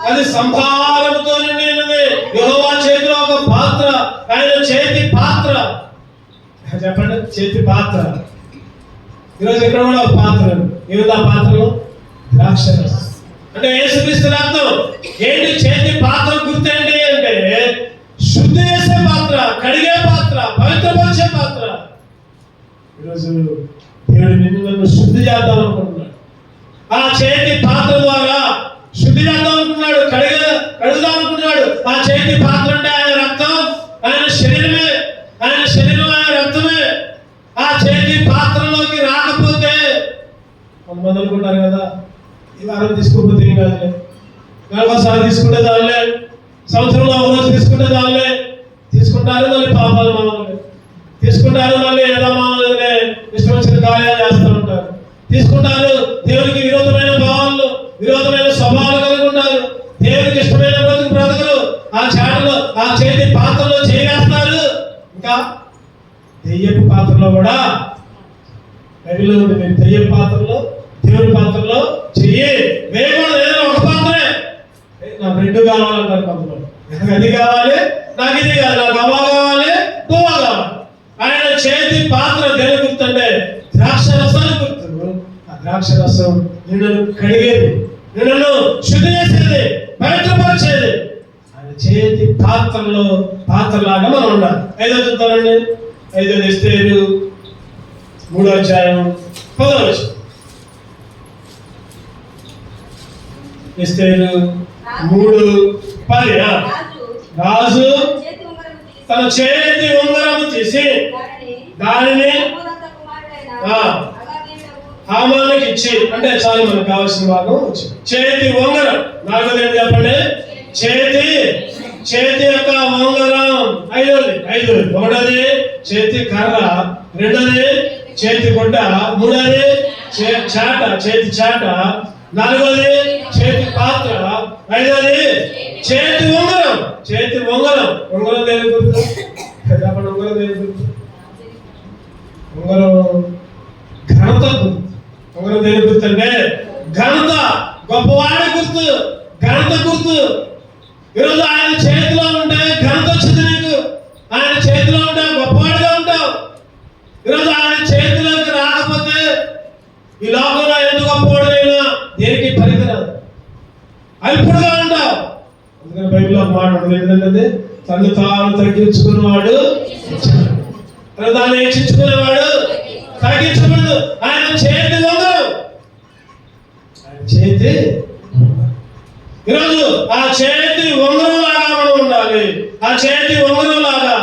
అది సంభారముతో నిండినది. యెహోవా చేతిలో ఒక పాత్ర, ఆయన చేతి పాత్ర. చెప్పండి, చేతి పాత్ర. ఈరోజు ఇక్కడ కూడా ఒక పాత్ర. ఏమిటి ఆ పాత్రలో? ద్రాక్షారసం. అంటే యేసుక్రీస్తు రక్తం. ఏంటి చేతి పాత్ర గుర్తు ఏంటి అంటే శుద్ధి చేసే పాత్ర, కడిగే పాత్ర, పవిత్రపరిచే పాత్ర. ఈరోజు దేవుడు నన్ను శుద్ధి చేద్దాం అనుకుంటున్నాడు. ఆ చేతి పాత్ర ద్వారా శుద్ధి చేద్దాం అనుకున్నాడు, కడుగుదాం అనుకున్నాడు. ఆ చేతి పాత్ర అంటే ఆయన రక్తం, ఆయన శరీరమే, ఆయన శరీరం, ఆయన రక్తమే. ఆ చేతి పాత్రలోకి రాకపోతే కొంతమంది అనుకుంటారు కదా, ఈ వారం తీసుకోకపోతే ఏం కాదులే, 4సారి తీసుకుంటే దానిలే, సంవత్సరంలో ఒక రోజు తీసుకుంటే దానిలే. తీసుకుంటారు, మళ్ళీ పాపాలు మామూలు తీసుకుంటారు, మళ్ళీ ఏదో మామూలుగానే ఇష్టం వచ్చిన కార్యాలు చేస్తూ ఉంటారు. తీసుకుంటారు, దేవునికి విరోధమైన భావాలు, విరోధమైన స్వభావాలు కలిగి ఉంటారు. దేవునికి ఇష్టమైన బ్రతుకులు ఆ చేతి పాత్రలో చేస్తారు. ఇంకా దెయ్యపు పాత్రలో కూడా బైబిల్లో ఉంది. మీరు దెయ్యపు పాత్రలో, దేవుని పాత్రలో చెయ్యి వేయకూడదు. ఏదైనా ఒక పాత్రే. నాకు 2 కావాలంటారు కొంతమంది. నాకు అది కావాలి, నాకు ఇది కాదు, నాకు అవ్వ కావాలి, పువ్వ కావాలి. ఆయన చేతి పాత్ర దేని గుర్తుంటే ద్రాక్షరసాన్ని గుర్తు. ఆ ద్రాక్షరసం నిన్ను కడిగేది, నిన్ను శుద్ధి చేసేది, పవిత్రపరిచేది. ఆయన చేతి పాత్రలాగా మనం ఉండాలి. 5వ చూద్దామండి. 5వ ఎస్తేరు 3వ అధ్యాయం 10వ వచనం. ఎస్తేరు 3:10. రాజు తన చేతి ఉంగరము తీసి దానిని హామానికి ఇచ్చి, అంటే చాలు మనకు కావాల్సిన భాగం వచ్చింది. చేతి ఉంగరం. 4వది ఏంటి చెప్పండి? చేతి యొక్క ఉంగరం. 5వది 1వది చేతి కర్ర, 2వది చేతి గుడ్డ, 3వది చేతి చాట, 4వది చేతి పాత్ర, 5వది చేతి ఉంగరం. ఉంగరం దేని గుర్తు? చెప్పండి, ఉంగరం దేని గుర్తు? ఉంగరం ఘనత గుర్తు. ఉంగరం దేని గుర్తు అంటే ఘనత, గొప్పవాడి గుర్తు, ఘనత గుర్తు. ఈరోజు ఆయన చేతిలో ఉంటే ఘనత వచ్చింది నీకు. ఆయన చేతిలో ఉంటే గొప్పవాడిగా ఉంటావు. ఈరోజు ఆయన చేతిలోకి రాకపోతే ఈ లోకంలో ఎంత గొప్పవాడైనా దేనికి పనికిరాదు, అల్పుడుగా ఉంటావు. అందుకని బైబిల్లో మాట ఏంటంటే తను తాను తగ్గించుకున్నవాడు, దాన్ని హెచ్చించుకునేవాడు తగ్గించబడదు. ఆయన చేతి ఉంగరం, ఆయన చేతి. ఈరోజు ఆ చేతి ఉంగరం లాగా మనం ఉండాలి. ఆ చేతి ఉంగరం లాగా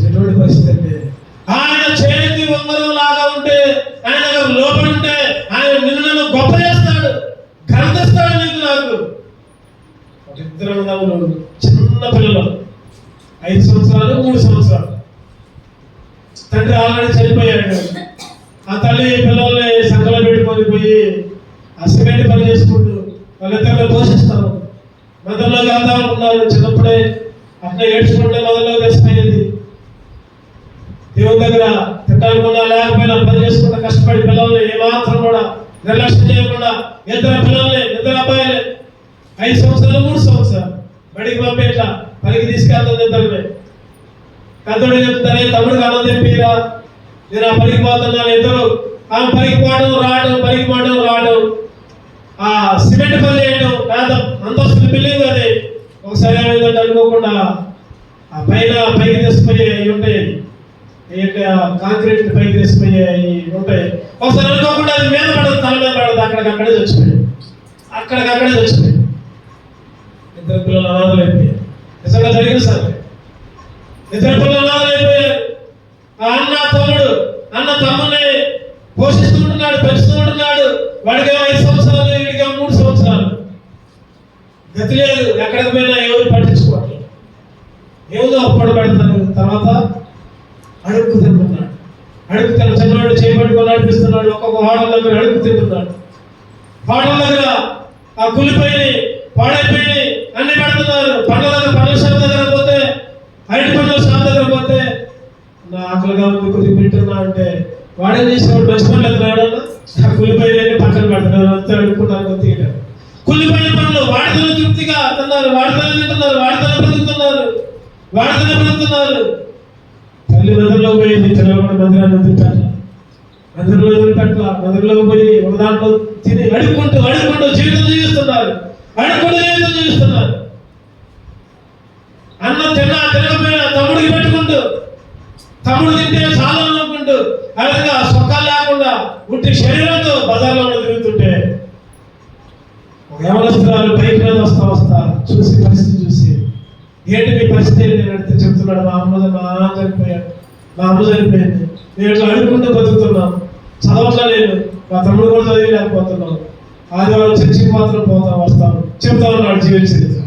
ఎటువంటి పరిస్థితి అంటే ఆయన చేతి ఉంగరం లాగా ఉంటే, ఆయన దగ్గర లోపల ఉంటే ఆయన నిన్ను గొప్ప చేస్తాడు, ఘనతిస్తాడు నీకు నాకు. ఇద్దరు అన్నదమ్ములు, చిన్న పిల్లలు, 5 సంవత్సరాలు 3 సంవత్సరాలు. తండ్రి ఆల్రెడీ చనిపోయాడు. ఆ తల్లి పిల్లల్ని సంకలో పెట్టుకొని పోయి ఆ సిమెంట్ పని చేసుకుంటూ వాళ్ళిద్దరిని పోషిస్తాను. మదర్లోకి వెళ్తా అనుకున్నారు. చిన్నప్పుడే అట్లా ఏడ్చుకుంటే మదర్లోకి తెచ్చిపోయేది. దేవుని దగ్గర తిట్టాలనుకున్నా లేకపోయినా పని చేసుకుంటా కష్టపడి పిల్లల్ని ఏమాత్రం కూడా నిర్లక్ష్యం చేయకుండా, ఇద్దరు పిల్లల్ని, ఇద్దరు అబ్బాయిలే, 5 సంవత్సరాలు 3 సంవత్సరాలు బడికి పంపేట్లా పనికి తీసుకెళ్తాను. ఇద్దరిని పెద్దోడు చెప్తానే, తమ్ముడికి అన్నం తెప్పిరా, నేను ఆ పనికి పోతున్నాను. ఇద్దరు ఆమె పనికి పోవడం రావడం, ఆ సిమెంట్ పని చేయడం, పేద అంతస్తుల బిల్డింగ్. అది ఒకసారి ఏమైందంటే అనుకోకుండా ఆ పైకి తెచ్చిపోయి ఉంటాయి, కాంక్రీట్ పైకి తెచ్చిపోయి ఉంటాయి. ఒకసారి అనుకోకుండా అది మీద పడదు, తల మీద పడదు, అక్కడికక్కడే చచ్చిపోయాయి. ఇద్దరు పిల్లలు అనాథలు అయిపోయారు. నిజంగా జరిగిన సార్, ఇద్దరు పిల్లలు అనాథలు అయిపోయారు. ఆ అన్న తమ్ముని పోషిస్తూ ఉంటున్నాడు, పెంచుతూ ఉంటున్నాడు. వాడికేమో 5 సంవత్సరాలు, వీడికేమో 3 సంవత్సరాలు. గతి లేదు, ఎక్కడికి పోయినా ఎవరు పట్టించుకోవాలి. ఏదో అప్పుడు పెడతారు. తర్వాత అడుక్కు తింటున్నాడు. చిన్నవాడు చేయబట్టుకొని నడిపిస్తున్నాడు. ఒక్కొక్క హోటల్ దగ్గర అడుక్కు తింటున్నాడు. హోటల్ దగ్గర ఆ కులిపోయి పాడైపోయి అన్ని పెడుతున్నారు. పండ్ల షాప్ దగ్గర పోతే, అరటి పండ్ల షాప్ దగ్గర పోతే, నా ఆకలిగా ఉంది కొద్దిగా తింటున్నా అంటే వాడేం చేసేవాడు, మంచి పండ్లు ఎత్తున్నాడన్నా ఆ కులిపోయి పక్కన పెడుతున్నాడు. అంతా అడుక్కుంటాను కొద్దిగా. కులిపోయిన పండ్లు వాడితోనే తృప్తిగా తిన్నారు, వాడితోనే తింటున్నారు, వాడితోనే బ్రతుకుతున్నారు. తల్లి మందిరంలో పోయింది, పిల్లలు కూడా మందిరాన్ని మందిరంలో పోయి ఒక దాంట్లో తిని అడుక్కుంటూ జీవితం జీవిస్తున్నారు. అన్నం తినకపోయినా తమ్ముడికి పెట్టుకుంటూ, తమ్ముడు తింటే చాలా అనుకుంటూ, ఆ విధంగా సొక్కాలు లేకుండా ఉట్టి శరీరంతో బజార్లో తిరుగుతుంటే ఒక యవనస్తురాలు బైక్ మీద వస్తా పరిస్థితి చూసి, ఏంటి మీ పరిస్థితి ఏంటి అని అడిగితే చెప్తున్నాడు, మా అమ్మ చనిపోయింది, నేను ఇట్లా అడుక్కుంటూ బతుకుతున్నాను, చదవట్లా, నేను మా తమ్ముడు కూడా చదివలేకపోతున్నాను, ఆదివారం చర్చికి మాత్రం వస్తాను చెప్తా ఉన్నాడు జీవిత చరిత్ర.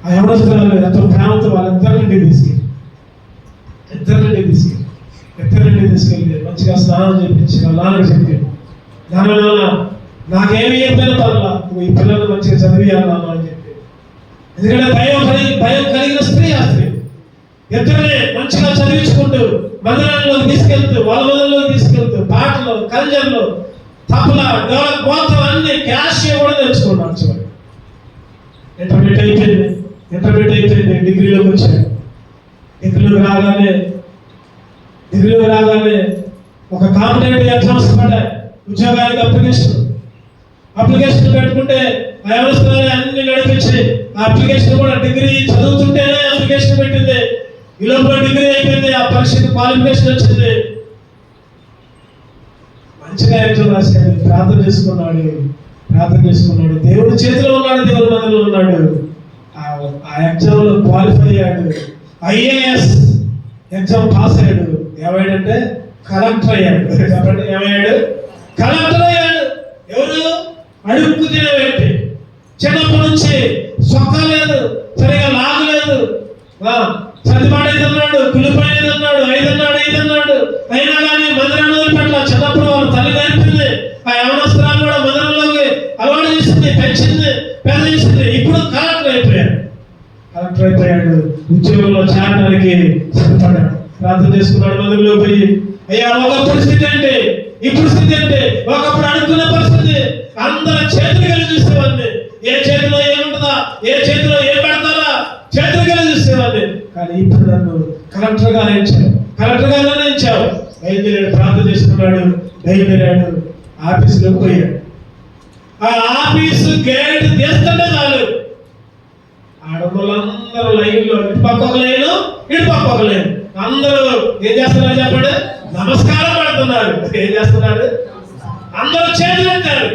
ఆ యవనస్తురాలు ఎంతో ప్రేమతో వాళ్ళిద్దరిని తీసుకెళ్ళి మంచిగా స్నానం చేయించి వాళ్ళ నాన్నకి చెప్పాడు, నాన్న నాకేమి చెప్పిన పర్లా, ఈ పిల్లలు మంచిగా చదివియాలా అని చెప్పి. ఎందుకంటే భయం కలిగిన స్త్రీ ఆ స్త్రీ. ఇద్దరిని మంచిగా చదివించుకుంటూ మందిరంలోకి తీసుకెళ్తూ, వాళ్ళ మందిరంలోకి తీసుకెళ్తూ, పాటలు, కల్చర్లు, తప్పుల డెవలప్ మొత్తం అన్ని క్యాష్ కూడా తెచ్చుకున్నాడు. చివరి ఇంటర్మీడియట్ అయిపోయింది, డిగ్రీలోకి వచ్చాడు. డిగ్రీలోకి రాగానే ఒక కాంపిటేటివ్ ఎగ్జామ్స్ పడ్డాయి, ఉద్యోగానికి అప్లికేషన్ పెట్టుకుంటే ఆ వ్యవస్థలో అన్ని నడిపించి ఆ అప్లికేషన్ కూడా డిగ్రీ చదువుతుంటేనే అప్లికేషన్ పెట్టింది. ఈ లోపల డిగ్రీ అయిపోయింది, ఆ పరీక్షకు క్వాలిఫికేషన్ వచ్చింది. మంచిగా ఎగ్జామ్ రాశాడు, ప్రార్థన చేసుకున్నాడు. దేవుడి చేతిలో ఉన్నాడు, దేవుడి మందిలో ఉన్నాడు. ఆ ఎగ్జామ్ లో క్వాలిఫై అయ్యాడు. IAS ఎగ్జామ్ పాస్ అయ్యాడు. ఏమయ్యాడంటే కలెక్టర్ అయ్యాడు. చెప్పండి, ఏమయ్యాడు? కలెక్టర్ అయ్యాడు. ఎవరు? అడుక్కు తినే వ్యక్తి. చిన్నప్పటి నుంచి సొక్క లేదు, సరిగా లాగు లేదు, చదివాడేదన్నాడు, కులిపోయేదన్నాడు, ఐదన్నాడు. అయినా కానీ మందిరంలో పట్ల చిన్నప్పుడు వాళ్ళ తల్లి నేర్పింది. ఆ యవనస్త్రాలు కూడా మందిరంలోకి అలవాటు చేసింది, పెంచింది, పెద్ద చేసింది. ఇప్పుడు కలెక్టర్ అయిపోయాడు. ఉద్యోగంలో చేరడానికి సిద్ధపడ్డాడు. ప్రార్థన చేసుకున్నాడు. మందిరంలో పోయి, అయ్యా ఒకప్పుడు స్థితి అంటే ఇప్పుడు స్థితి అంటే, ఒకప్పుడు అడుగుతున్న పరిస్థితి, అందరి చేతులు కలిసి చూసేవాడిని. ఏ చేతిలో ఏముంటుందా, ఏ చేతిలో ఏం పెడతారా, చేతులు కలిసి చూసేవాడిని. కానీ ఇప్పుడు నన్ను కలెక్టర్ గా నిర్ణయించావు. బయలుదేరాడు, ప్రార్థన చేసుకున్నాడు, బయలుదేరాడు, ఆఫీసులోకి పోయాడు. ఆ ఆఫీసు గేట్ తీస్తుంటే చాలు, ఆడవాళ్ళందరూ లైన్లో, ఇటుపక్క ఒక లైను, ఇటుపక్క ఒక లైన్, అందరూ ఏం చేస్తున్నారు చెప్పండి? నమస్కారం పెడుతున్నారు. ఏం చేస్తున్నారు? అందరూ చేతులు ఎత్తారు,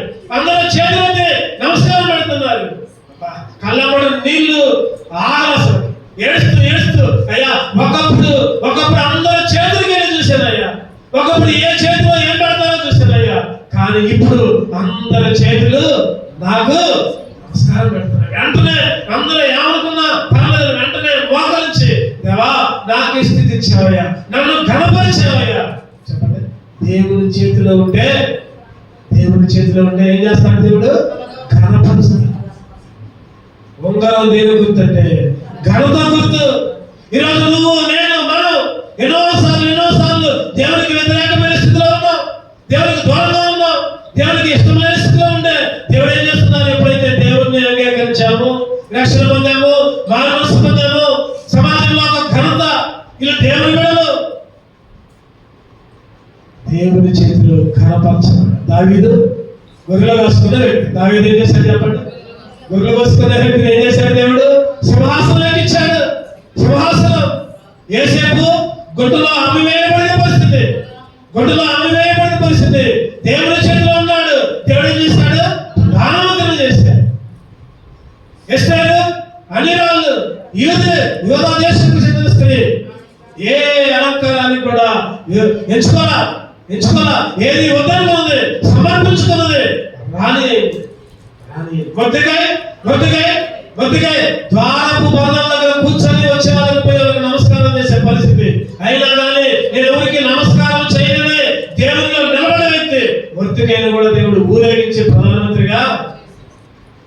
నమస్కారం పెడుతున్నారు. కళ్ళబడి నీళ్లు ఆగలసలు ఏడుస్తూ అయ్యా, ఒకప్పుడు అందరూ చేతులకి వెళ్ళి చూశానయ్యా, ఒకప్పుడు ఏ చేతిలో ఏం పెడతారో చూశానయ్యా, కానీ ఇప్పుడు అందరి చేతులు నాకు నమస్కారం పెడుతున్నారు. వెంటనే అందరూ ఏమనుకున్నా పర్లేదు, వెంటనే మోకరించి దేవా నాకు ఈ స్థితి ఇచ్చావయ్యా, నన్ను ఘనపరిచావయ్యా. చెప్పండి, దేవుని చేతిలో ఉంటే ఏం చేస్తాడు దేవుడు? ఘనపరుస్తాడు. ఉంగరం దేని గుర్తు అంటే ఘనత గుర్తు. ఈరోజు నువ్వు నేను మనం ఎన్నోసార్లు దేవునికి వ్యతిరేకమైన స్థితిలో ఉన్నాం, దేవునికి దూరంగా ఉన్నాం, దేవునికి ఇష్టమైన స్థితిలో ఉండే దేవుడు ఏం చేస్తున్నారు? ఎప్పుడైతే దేవుడిని అంగీకరించాము, రక్షణ పొందాము, మానవసు పొందాము, సమాజంలో ఒక ఘనత, ఇలా దేవుని బిడ్డలు దేవుని చేతిలో ఘనపరచబడ్డారు. దావీదు గొర్రెలు కాసుకున్న వ్యక్తి. దావీదు ఏం చేశాడు చెప్పండి? గొర్రెలు కాసుకున్న వ్యక్తిని ఏం చేశాడు? దేవుడు సింహాసనం ఇచ్చాడు. సింహాసనం. యోసేపు గొడ్డులో అమ్మివేయబడిన పరిస్థితి, దేవుని చేతిలో ఉన్నాడు. దేవుడు ఏం చేశాడు? ప్రధానమంత్రిని చేశాడు. ఎస్తేరు అన్యురాలు, యూదా దేశానికి చెందిన స్త్రీ. ఏ అలంకారాన్ని కూడా ఎంచుకోవాలా, ఏది వద్దనుకున్నది, సమర్పించుకున్నది. రాని గొద్దికాయ ద్వారపు బంధాల దగ్గర కూర్చొని వచ్చే వాళ్ళకి పోయి వాళ్ళకి నమస్కారం చేసే పరిస్థితి. అయినా కానీ నేను ఎవరికి నమస్కారం చేయడమే దేవునిలో నిలబడే వ్యక్తి. గొద్దికాయను కూడా దేవుడు ఊరేగించే ప్రధానమంత్రిగా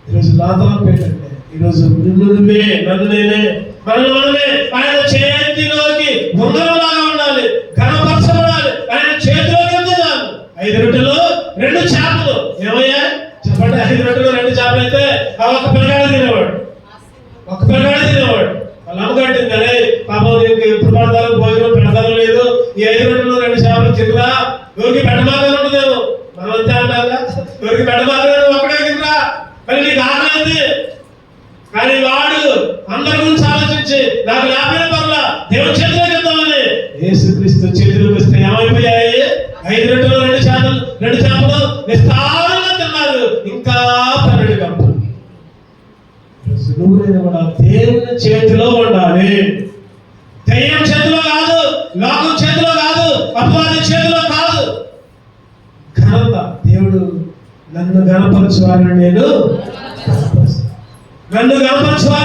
ఈరోజు లాతలం పెట్టండి. ఈరోజు నువ్వే, నన్ను నేనే, మనమే ఆయన చేతిలోకి ఉంగరంలాగా ఉండాలి, ఘనపరచబడాలి. ఆయన చేతిలోకి చాలు. 5 రొట్టెలు 2 చేపలు. ఏమయ్యా చెప్పండి? 5 రొట్టెలు 2 చేపలు అయితే ఒక్క పిల్లగాడే తినేవాడు. వాళ్ళు అమ్మగట్టింది, అరే పాపం నీకు ఎప్పుడు పడతారు, భోజనం పెడతారు లేదు, ఈ 5 రొట్టెలు 2 చేపలు తినరా, ఎవరికి పెట్టమాకనే ఉండదేమో. మనం అంతే అంటారా? ఎవరికి పెట్టమాకనే ఒక్కడే తినరా, మరి నీకు ఆకలి. కానీ వాడు అందరి గురించి ఆలోచించి నాకు లేకపోయిన పర్లా దేవుని చేతిలోకి ఇద్దామని యేసుక్రీస్తు చేతిలోకి వస్తే ఏమైపోయాయి? 5 రొట్టెలు 2 చేపలు విస్తారంగా తిన్నారు. ఇంకా 12 గంటలు. నువ్వు నేను కూడా దేవుని చేతిలో ఉండాలి. దయ్యం చేతిలో కాదు, లోకం చేతిలో కాదు, అపవాది చేతిలో కాదు. ఘనత. దేవుడు నన్ను గణపరచువాలని నేను గణపరుస్తా.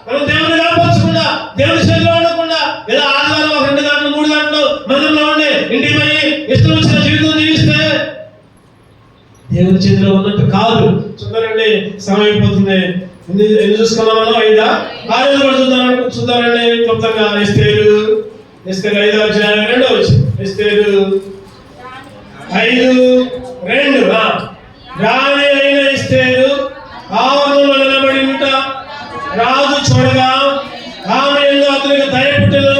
మనం దేవుని గణపరచకుండా, దేవుని చేతిలో ఉండకుండా ఏదో ఆదివారం 2 గంటలు 3 గంటలు మందిరంలో ఉండి ఇంటికి పోయి ఇష్టం వచ్చిన జీవితం జీవిస్తే దేవుని చేతిలో ఉన్నట్టు కాదు. చూద్దారండి, సమయం అయిపోతుంది. ఎన్ని చూసుకున్నాం మనం? 5 6 కూడా చూద్దామండి క్లుప్తంగా. ఎస్తేరు 5వ అధ్యాయం 2వ వచనం. ఎస్తేరు 5:2. రాణి అయిన ఎస్తేరు ఆవరణలో నిలబడి ఉంట రాజు చూడగా ఆమె అతనికి దయపుట్టెను.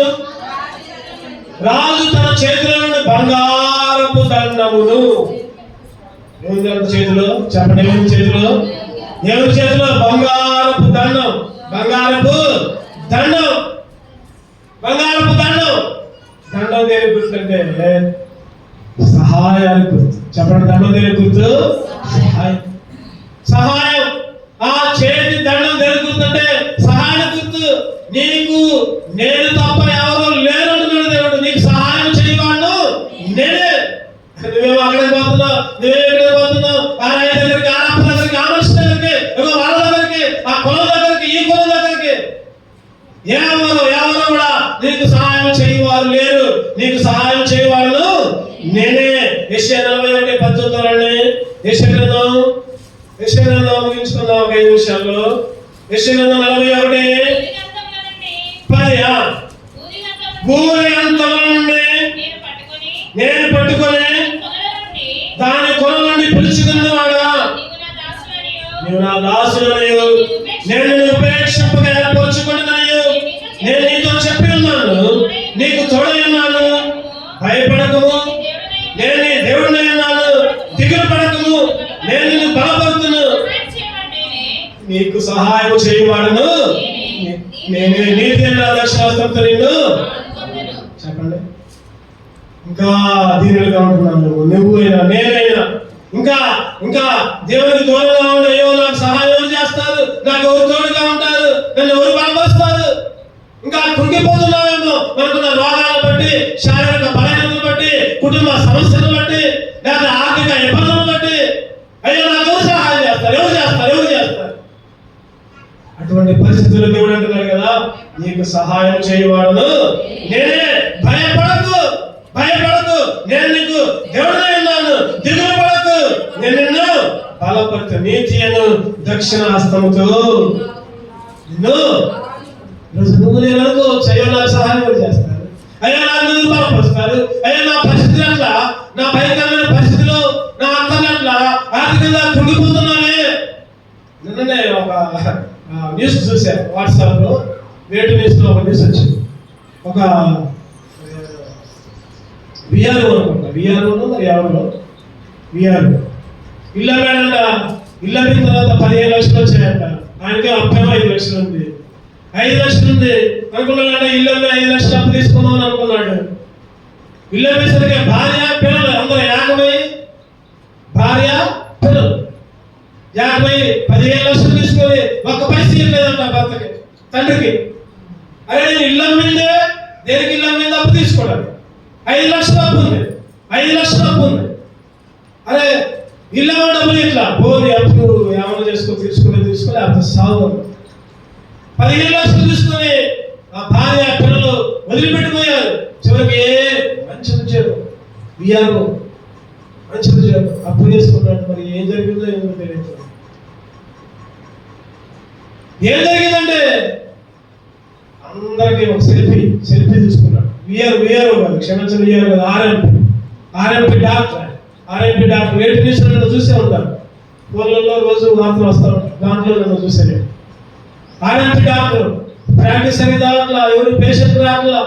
రాజు తన చేతిలో నుండి బంగారపు దండమును. ఎవరి చేతిలో చెప్పండి? ఎవరి చేతిలో? బంగారపు దండం. దండం దేని గుర్తుంటే సహాయానికి గుర్తు. చెప్పండి, దండం దేని గుర్తు? సహాయం. ఆ చేతి దండం దేని గుర్తుంటే సహాయం గుర్తు. నీకు నేను తప్ప ఎవరు లేరు అంటున్నాడు దేవుడు. నీకు సహాయం చేయవాడు నేనే. నువ్వేమో అక్కడికి పోతున్నావు, ఆ రైతు దగ్గరికి, ఆ అప్ప దగ్గరికి, ఆ మనిషి దగ్గరికి, వాళ్ళ దగ్గరికి, ఆ కులం దగ్గరికి, ఈ కులం దగ్గరికి. ఎవరు కూడా నీకు సహాయం చేయవారు లేరు. నీకు సహాయం చేయవాడు నేనే. యెషయా 40:18. యెషయా గ్రంథం ముగించుకుందాం 5 నిమిషాల్లో. యెషయా గ్రంథం 41:10. భూమి అంతము నుండి నేను పట్టుకొని దాని కొన నుండి పిలుచుకున్నవాడా, నీవు నా దాసుడనియు నేను నిన్ను ఉపేక్షింపక ఏర్పరచుకున్నాననియు నేను నీతో చెప్పి ఉన్నాను. నీకు తోడై ఉన్నాను, భయపడకము, నేను నీ దేవుడినై ఉన్నాను, దిగులు పడకము, నేను నిన్ను బలపరుతును, నీకు సహాయం చేయవాడును నేనే, నీతి దక్షిణాస్తంతో నిన్ను. చెప్పండి, ఇంకా దీనిగా ఉంటున్నాను నువ్వు అయినా నేనైనా. ఇంకా దేవునికి దూరంగా ఉండే నాకు సహాయం చేస్తారు, నాకు ఎవరు తోడుగా ఉంటారు, నన్ను ఎవరు బలపరుస్తారు. ఇంకా కృంగిపోతున్నామేమో మనకున్న రోగాలను బట్టి, శారీరక బలహీనతను బట్టి, కుటుంబ సమస్యలను బట్టి, లేదా ఆర్థిక ఇబ్బందులను బట్టి. అయ్యో నాకు ఎవరు సహాయం చేస్తారు? అటువంటి పరిస్థితుల్లో దేవుడు అంటున్నాడు కదా, నీకు సహాయం చేయవాడను నేనే, భయపడకు భయపడకు, నేను నీకు దేవుడై ఉన్నాను, దిగులు పడకు, నేను నిన్ను బలపడతా, నీతి అను దక్షిణ హస్తముతో నిన్ను. ఈరోజు నువ్వు నేను అనుకోవచ్చు, అయ్యో నాకు సహాయం చేస్తారు, అయ్యో నాకు నువ్వు బలపరుస్తారు, అయ్యో నా పరిస్థితులు అట్లా, నా భయంకరమైన పరిస్థితిలో నా అక్కలు అట్లా ఆర్థికంగా కుంగిపోతున్నానే. నిన్ననే ఒక న్యూస్ చూశాను వాట్సాప్ లో, వేటు న్యూస్ లో ఒక న్యూస్ వచ్చింది. ఒక విఆర్ఓ అనుకుంటా, విఆర్ఓను మరి ఎవరు విఆర్ఓ ఇల్లు అమ్మాడంట. ఇల్లు అమ్మిన తర్వాత 15 లక్షలు వచ్చాయంట. ఆయనకి అప్పేమో 5 లక్షలు ఉంది. 5 లక్షలు ఉంది అనుకున్నాడంటే ఇల్లు అమ్మి 5 లక్షలు అప్పు తీసుకుందాం అని అనుకున్నాడు. ఇల్లు అమ్మేసరికి భార్య పిల్లలు అందరూ ఏకమై, భార్య పిల్లలు ఏకమై 15 లక్షలు తీసుకొని ఒక్క పైసలు ఇవ్వలేదంట భర్తకి, తండ్రికి. అరే నేను ఇల్లు అమ్మిందే, దేనికి ఇల్లు అమ్మింది? అప్పు తీసుకోవడానికి. 5 లక్షలు అప్పు ఉంది, 5 లక్షలు అప్పు ఉంది. అరే ఇల్లు డబ్బులు ఇట్లా పోనీ అప్పుడు ఏమైనా తీసుకుని అంత సాగు 15 లక్షలు తీసుకుని ఆ భార్య పిల్లలు వదిలిపెట్టిపోయారు. చివరికి మంచి ఉద్యోగం, విఆర్ఓ మంచి ఉద్యోగం, అప్పు చేసుకున్నాడు. మరి ఏం జరిగిందో ఏమో తెలియదు. ఏం జరిగిందంటే అందరికీ ఒక సెల్ఫీ తీసుకున్నాడు. విఆర్ఓ కాదు, క్షమించండి, విఆర్ఓ కాదు, ఆర్ఎంపీ డాక్టర్. ఆర్ఎంపీ డాక్టర్ వేటి న్యూస్ నన్ను చూసే ఉంటారు, ఫోన్లలో రోజు వార్తలు వస్తూ ఉంటారు, దాంట్లో నన్ను చూసాను. ఆర్ఎంపీ డాక్టర్ ప్రాక్టీస్ అని దాంట్లో ఎవరు పేషెంట్ రాట్లా,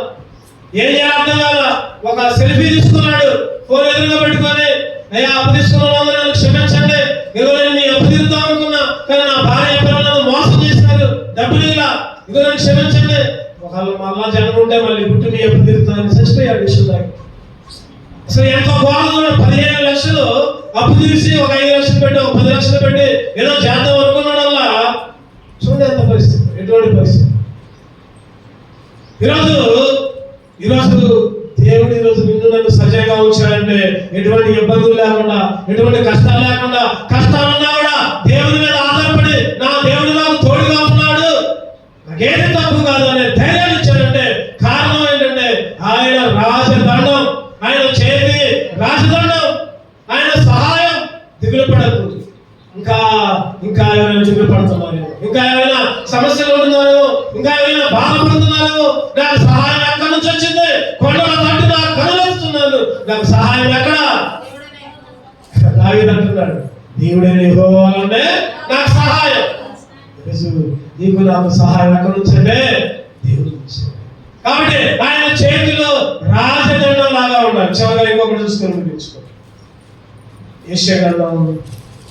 ఏం చేయాలి అర్థం కాల. ఒక సెల్ఫీ తీసుకున్నాడు, ఫోన్ ఎదురుగా పెట్టుకొని, అయ్యా అప్పు తీసుకున్నాను నన్ను క్షమించండి, ఇదిగో నేను మీ అప్పు తీరుతాం అనుకున్నా, కానీ నా భార్య పిల్లలను మోసం చేశారు, డబ్బులు ఇలా, ఇదిగో నన్ను క్షమించండి. ఒకళ్ళు మళ్ళా జనం ఉంటే మళ్ళీ పుట్టి మీ అప్పు తీరుతానని చచ్చిపోయాడు విషయం దాకా. అసలు ఎంత బాగుంది, 15 లక్షలు అప్పు తీసి ఒక 5 లక్షలు పెట్టి, ఒక 10 లక్షలు పెట్టి ఏదో చేద్దాం అనుకున్నాడల్లా. చూడండి ఎంత పరిస్థితి, ఎటువంటి పరిస్థితి. ఈరోజు దేవుడు ఈరోజు నిన్ను నన్ను సజీవంగా ఉంచాడంటే ఎటువంటి ఇబ్బందులు లేకుండా, ఎటువంటి కష్టాలు లేకుండా, కష్టాలున్నా కూడా దేవుని మీద ఆధారపడి నా దేవుడు నాకు తోడుగా ఉన్నాడు, నాకేది తప్పు కాదు అనే ధైర్యాన్ని ఇచ్చాడంటే కారణం ఏంటంటే ఆయన రాజదండం, ఆయన చేతి రాజదండం, ఆయన సహాయం. దిగులు పడకు. ఇంకా ఎవరైనా దిగులు పడుతున్నారేమో, ఇంకా ఏమైనా సమస్యలు ఉంటున్నారేమో, ఇంకా ఏమైనా బాధపడుతున్నారేమో, నాకు సహాయం ఎక్కడి నుంచి వచ్చింది? కొండల తట్టు నాకు కనులొస్తున్నాను, నాకు సహాయం ఎక్కడ? దావీదు అంటున్నాడు, దేవుడే యెహోవా అంటే నాకు సహాయం. నీకు నాకు సహాయం ఎక్కడి నుంచి అంటే దేవుడి నుంచి. కాబట్టి ఆయన చేతిలో రాజదండం లాగా ఉండాలి. చివరిగా ఇంకొకటి చూసుకొని ముగించుకో. యెషయా గ్రంథం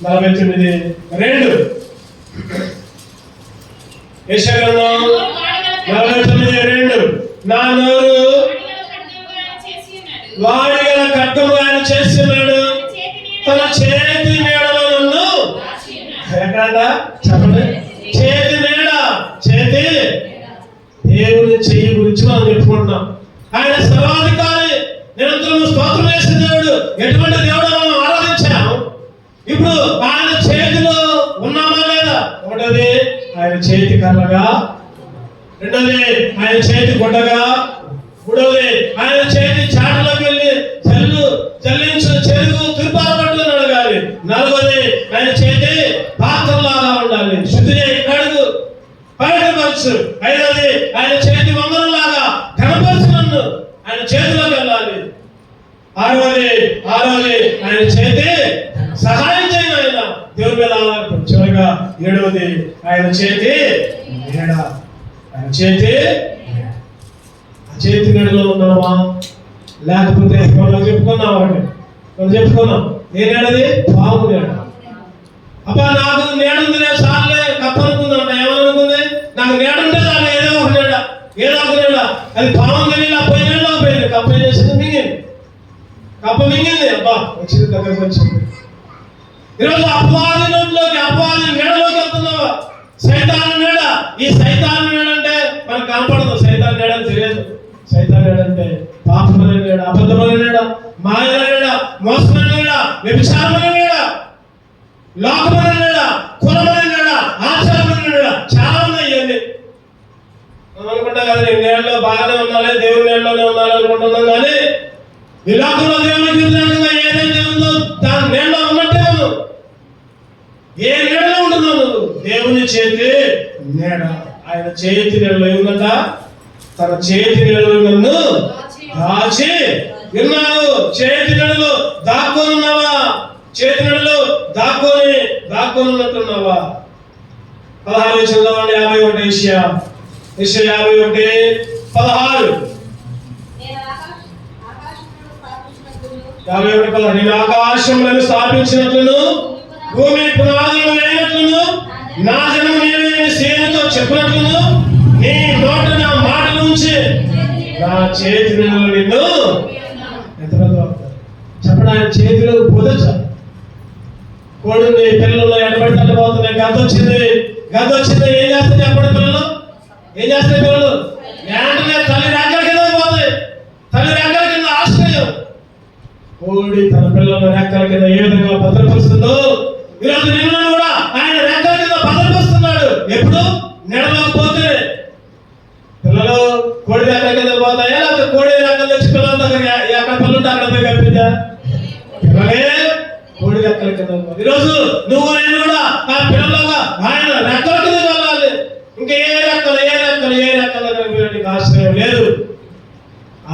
49:2. యెషయా గ్రంథం 49:2. నా నోరు వాడిగల ఖడ్గముగా ఆయన చేసి ఉన్నాడు, తన చేతి నీడలో నన్ను ఎక్కడ చెప్పండి, చేతి నీడ, చేతి దేవుని చెయ్యి గురించి మనం చెప్పుకుంటున్నాం. ఆయన సర్వాధికారి, నిరంతరం స్తోత్రం చేసే దేవుడు. ఎటువంటి దేవుడు మనం ఆరాధించాం. ఇప్పుడు ఆయన చేతిలో ఉన్నామా లేదా? ఒకటోది ఆయన చేతి కర్రగా, రెండోది ఆయన చేతి గుడ్డగా, మూడోది ఆయన చేతి చాటలోకి వెళ్ళి జల్లించు చెరుగు తుర్పాల పట్టుకుని అడగాలి. నాలుగోది ఆయన చేతి పాత్రలాగా ఉండాలి, శుద్ధి చేయి, కడుగు, బయటపరచు. ఐదోది ఆయన చేతి వంగరంలాగా కనపరచు, నన్ను ఆయన చేతిలోకి వెళ్ళాలి. ఆరోది ఆయన చేతి సహాయం చేయను, ఆయన దేవుని మీద ఆధారపడు. చివరిగా ఏడవది ఆయన చేతి నీడ, ఆయన చేతి. ఆ చేతి నీడలో ఉన్నావా? లేకపోతే మనం చెప్పుకున్నాం, ఏ నీడది? పాము నీడ. అబ్బా నాకు నీడ ఉంది, నేను చాలే కప్ప అనుకుందంట. ఏమనుకుంది? నాకు నీడ ఉంటే చాలు, ఏదో ఒక నీడ. అది పాము నీళ్ళ పోయి నీళ్ళలో పోయింది. కప్ప ఏం చేసింది? కప్ప మింగింది. అబ్బా వచ్చింది, దగ్గరకు వచ్చింది. ఈరోజు అపవాది నోట్లోకి, అపవాది నీడలోకి వెళ్తున్నావా? సైతాను నీడ. ఈ సైతాను నీడ అంటే మనకు కనపడదు. సైతాను నీడ అని తెలియదు. సైతాను నీడ అంటే పాపమైన నీడ, అబద్ధమైన నీడ, మాయల నీడ, మోసమైన నీడ, వ్యభిచారమైన నీడ, లోకమైన నీడ, కులమైన నీడ, ఆచారమైన నీడ చాలా ఉన్నాయి. మనం అనుకుంటాం కదా, నేను నీళ్ళలో బాగానే ఉండాలి, దేవుని నీళ్ళలోనే ఉండాలి అనుకుంటున్నాం. కానీ ఈ లోకంలో దేవునికి వ్యతిరేకంగా ఏదైతే ఉందో దాని నీళ్ళలో ఉన్నట్టే ఉన్నావు. ఏ నీడలో ఉంటున్నావు నువ్వు? దేవుని చేతి నీడ. ఆయన చేతి నీడలో ఏముందంట? తన చేతి నీడలో నన్ను దాచి ఉన్నావు. చేతి నీడలో దాక్కొని ఉన్నావా? చేతి నీడలో దాక్కొనున్నట్టున్నావా? 16 చదవండి. 51 ఏషియా 51:16. 51:16. నేను ఆకాశములను స్థాపించినట్లును భూమి పునాదులు వేయనట్లును నా జనం నీవే సేనతో చెప్పినట్లును నీ నోట నా మాటల నుంచి నా చేతి నిన్ను ఎంత పెద్ద చెప్పండి. ఆయన చేతిలో బుధచ కోడింది. పిల్లలు ఎడబడి తల్లిపోతున్నాయి. గద్ద వచ్చింది. ఏం చేస్తాయి చెప్పండి? పిల్లలు ఏం చేస్తాయి? పిల్లలు వెంటనే తల్లి రెక్కల కింద పోతాయి. తల్లి రెక్కల కింద ఆశ్రయం. కోడి తన పిల్లల రెక్కల కింద ఏ విధంగా భద్రపరుస్తుందో ఈరోజు నిన్ను కూడా ఆయన రెక్కల కింద భద్రపరుస్తున్నాడు. ఎప్పుడు? నెడలోకి పోతే. పిల్లలు కోడి రెక్కల కింద పోతాయా? లేకపోతే కోడి రెక్కలు తెచ్చి పిల్లల దగ్గర ఎక్కడ పిల్లలు ఉంటే అక్కడ పోయి కప్పిందా? పిల్లలే కోడి రెక్కల కింద. ఈరోజు నువ్వు నేను కూడా ఆ పిల్లలుగా ఆయన రెక్కల కింద వెళ్ళాలి. ఇంకా ఏ రెక్కల దగ్గర నీకు ఆశ్రయం లేదు.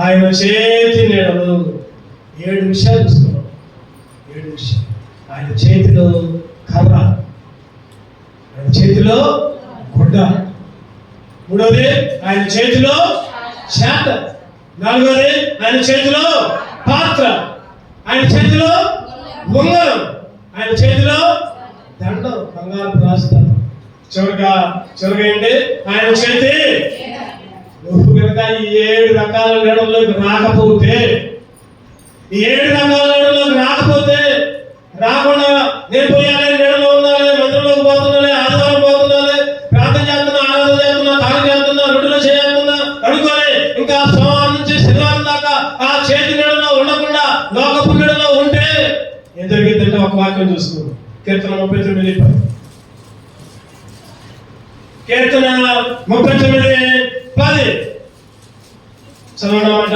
ఆయన చేతి నీడలు 7 విషయాలు చూస్తున్నాం. 7 విషయాలు. ఆయన చేతిలో కర్ర, ఆయన చేతిలో గుడ్డ, 3వది ఆయన చేతిలో చేత, 4వది ఆయన చేతిలో పాత్ర, ఆయన చేతిలో ఉంగరం, ఆయన చేతిలో దండం, బంగారు రాస్తారు. చివరిగా ఏంటి? ఆయన చేతి. నువ్వు కనుక ఈ 7 రకాల నీడల్లోకి రాకపోతే, రాకుండా నేను పోయాలి, నీడలో ఉండాలి, మందిరంలోకి పోతున్నాను, ఆదివారం పోతున్నాను, ప్రార్థన చేస్తున్నా, ఆరాధన చేస్తున్నా, తాను చేస్తున్నా, రొట్టెలు చేస్తున్నా అనుకోని ఇంకా సోమవారం నుంచి శనివారం దాకా ఆ చేతి నీడలో ఉండకుండా లోకపు నీడలో ఉంటే ఏం జరిగిందంటే ఒక వాక్యం చూస్తున్నాం. కీర్తన 39:10. కీర్తన 39:10 చదవడమాట.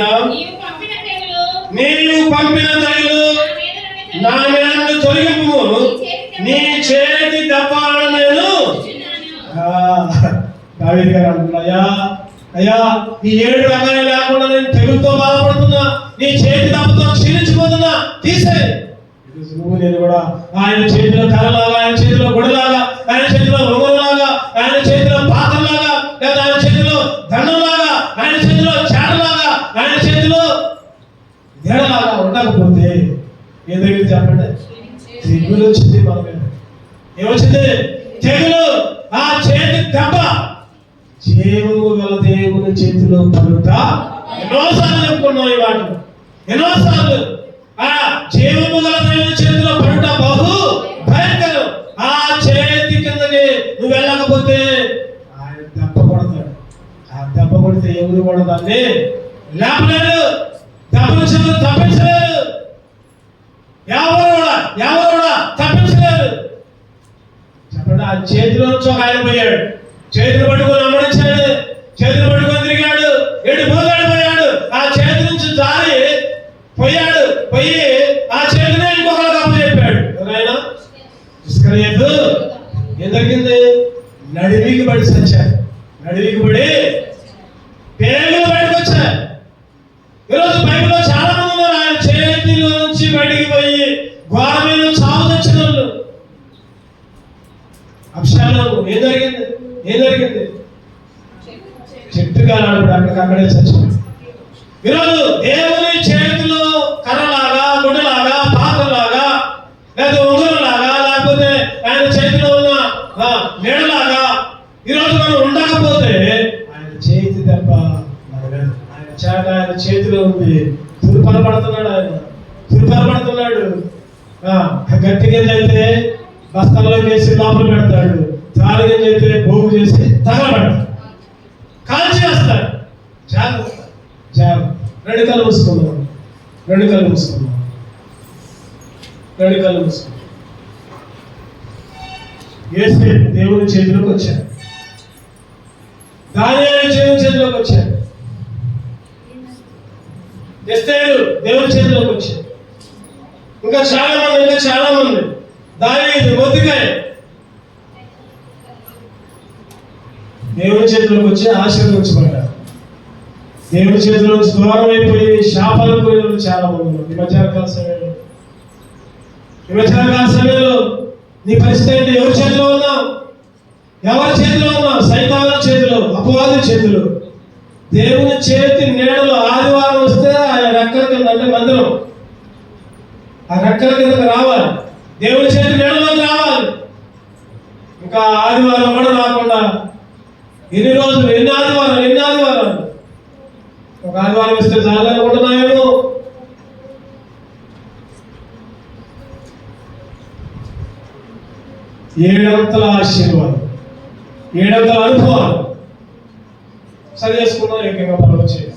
నీవు పంపిన తెగులు నా మీద తొలగింపు, నీ చేతి దెబ్బలను నేను. దావీదు గారు అంటున్నా, అయ్యా ఈ 7 రకాలు లేకుండా నేను తెగులతో బాధపడుతున్నా, నీ చేతి దెబ్బతో క్షీణించిపోతున్నా, తీసేయి. నువ్వు నేను కూడా ఆయన చేతిలో కర్రలాగా, ఆయన చేతిలో గుడలాగా, ఆయన చేతిలో ఉంగరంలాగా, ఆయన చేతిలో పాత్రలాగా, లేదా ఆయన చేతిలో దండంలాగా, ఆయన చేతిలో చేటలాగా, ఆయన చేతిలో నీడలాగా ఉండకపోతే ఏం జరిగింది చెప్పండి? తెగులు వచ్చింది. మన మీద ఏమొచ్చింది? తెగులు. ఆ చేతి దెబ్బ జీవము గల దేవుని చేతిలో పడుట. ఎన్నోసార్లు చెప్పుకున్నాం ఈ మాట, ఎన్నోసార్లు. ఆ జీవము గల దేవుని చేతిలో పడుట బహు భయంకరం. ఆ చేతి కిందకి నువ్వు వెళ్ళకపోతే ఆయన దెబ్బ కొడతాడు. ఆ దెబ్బ కొడితే ఎవరు కూడా దాన్ని లేపలేరు, దెబ్బను చెవులు తప్పించలేరు, ఎవరు కూడా తప్పించలేరు. చెప్పండి. ఆ చేతిలో నుంచి ఒక ఆయన పోయాడు, చేతులు పట్టుకొని అమ్మడించాడు, చేతులు పట్టుకొని తిరిగాడు, పోయాడు. ఆ చేతి నుంచి జారి పోయి ఆ చేతినే ఇంకొకరికి అప్పచెప్పాడు. ఎవరైనా ఇస్కరియోతు. ఏం జరిగింది? నడివికి పడి చచ్చాడు. నడివికి పడి పేగులు బయటకు వచ్చాయి. ఈరోజు బైబిల్లో చాలా మంది ఉన్నారు ఆయన చేతిలో నుంచి బయటికి పోయి గోడ మీద చావు తెచ్చిన వాళ్ళు. అబ్షాలోము ఏం జరిగింది? చెట్టు కాలాడు, అక్కడే చచ్చిపోయింది. ఈరోజు దేవుని చేతిలో కర్రలాగా, గుడ్డలాగా, పాత్రలాగా, లేదా ఉంగరంలాగా, లేకపోతే ఆయన చేతిలో ఉన్న నీడలాగా ఈరోజు మనం ఉండకపోతే ఆయన చేతి దెబ్బ మన మీద, ఆయన చేత ఆయన చేతిలో ఉంది. తురుపరపడుతున్నాడు. గట్టిగా అయితే బస్తాల్లో చేసి లోపల పెడతాడు, తాళిగా అయితే పోగు చేసి తగలబెడతాడు, కాల్చి వేస్తాడు. జాగ్రత్త. 2 కళ్ళు మూసుకున్నాం. యేసు దేవుని చేతిలోకి వచ్చాడు. దానియేలు దేవుని చేతిలోకి వచ్చాడు. ఎస్తేరు దేవుని చేతిలోకి వచ్చాడు. ఇంకా చాలా మంది దావీదు, మొర్దెకై దేవుని చేతిలోకి వచ్చి ఆశీర్వదించబడ్డారు. దేవుని చేతిలో నుంచి దూరం అయిపోయి శాపాలు పోయిన చాలా మంది ఉన్నారు. ఈ మధ్యాహ్నకాల సమయంలో నీ పరిస్థితి ఏంటి? ఎవరి చేతిలో ఉన్నావు? ఎవరి చేతిలో ఉన్నావు? సైతాను చేతిలో, అపవాది చేతిలో. దేవుని చేతి నీడలో ఆదివారం వస్తే ఆ రెక్కల కింద, అంటే మందిరం, ఆ రెక్కల కిందకి రావాలి. దేవుని చేతి నీడలోకి రావాలి. ఇంకా ఆదివారం కూడా రాకుండా ఎన్ని రోజులు, ఎన్ని ఆదివారాలు ఒక ఆదివారం ఇస్తే చాలా అనుకుంటున్నాయేమో. ఏడంతల ఆశీర్వాదం, ఏడంతల అనుభవాలు సరి చేసుకున్నాం. ఏకంగా మనం వచ్చేది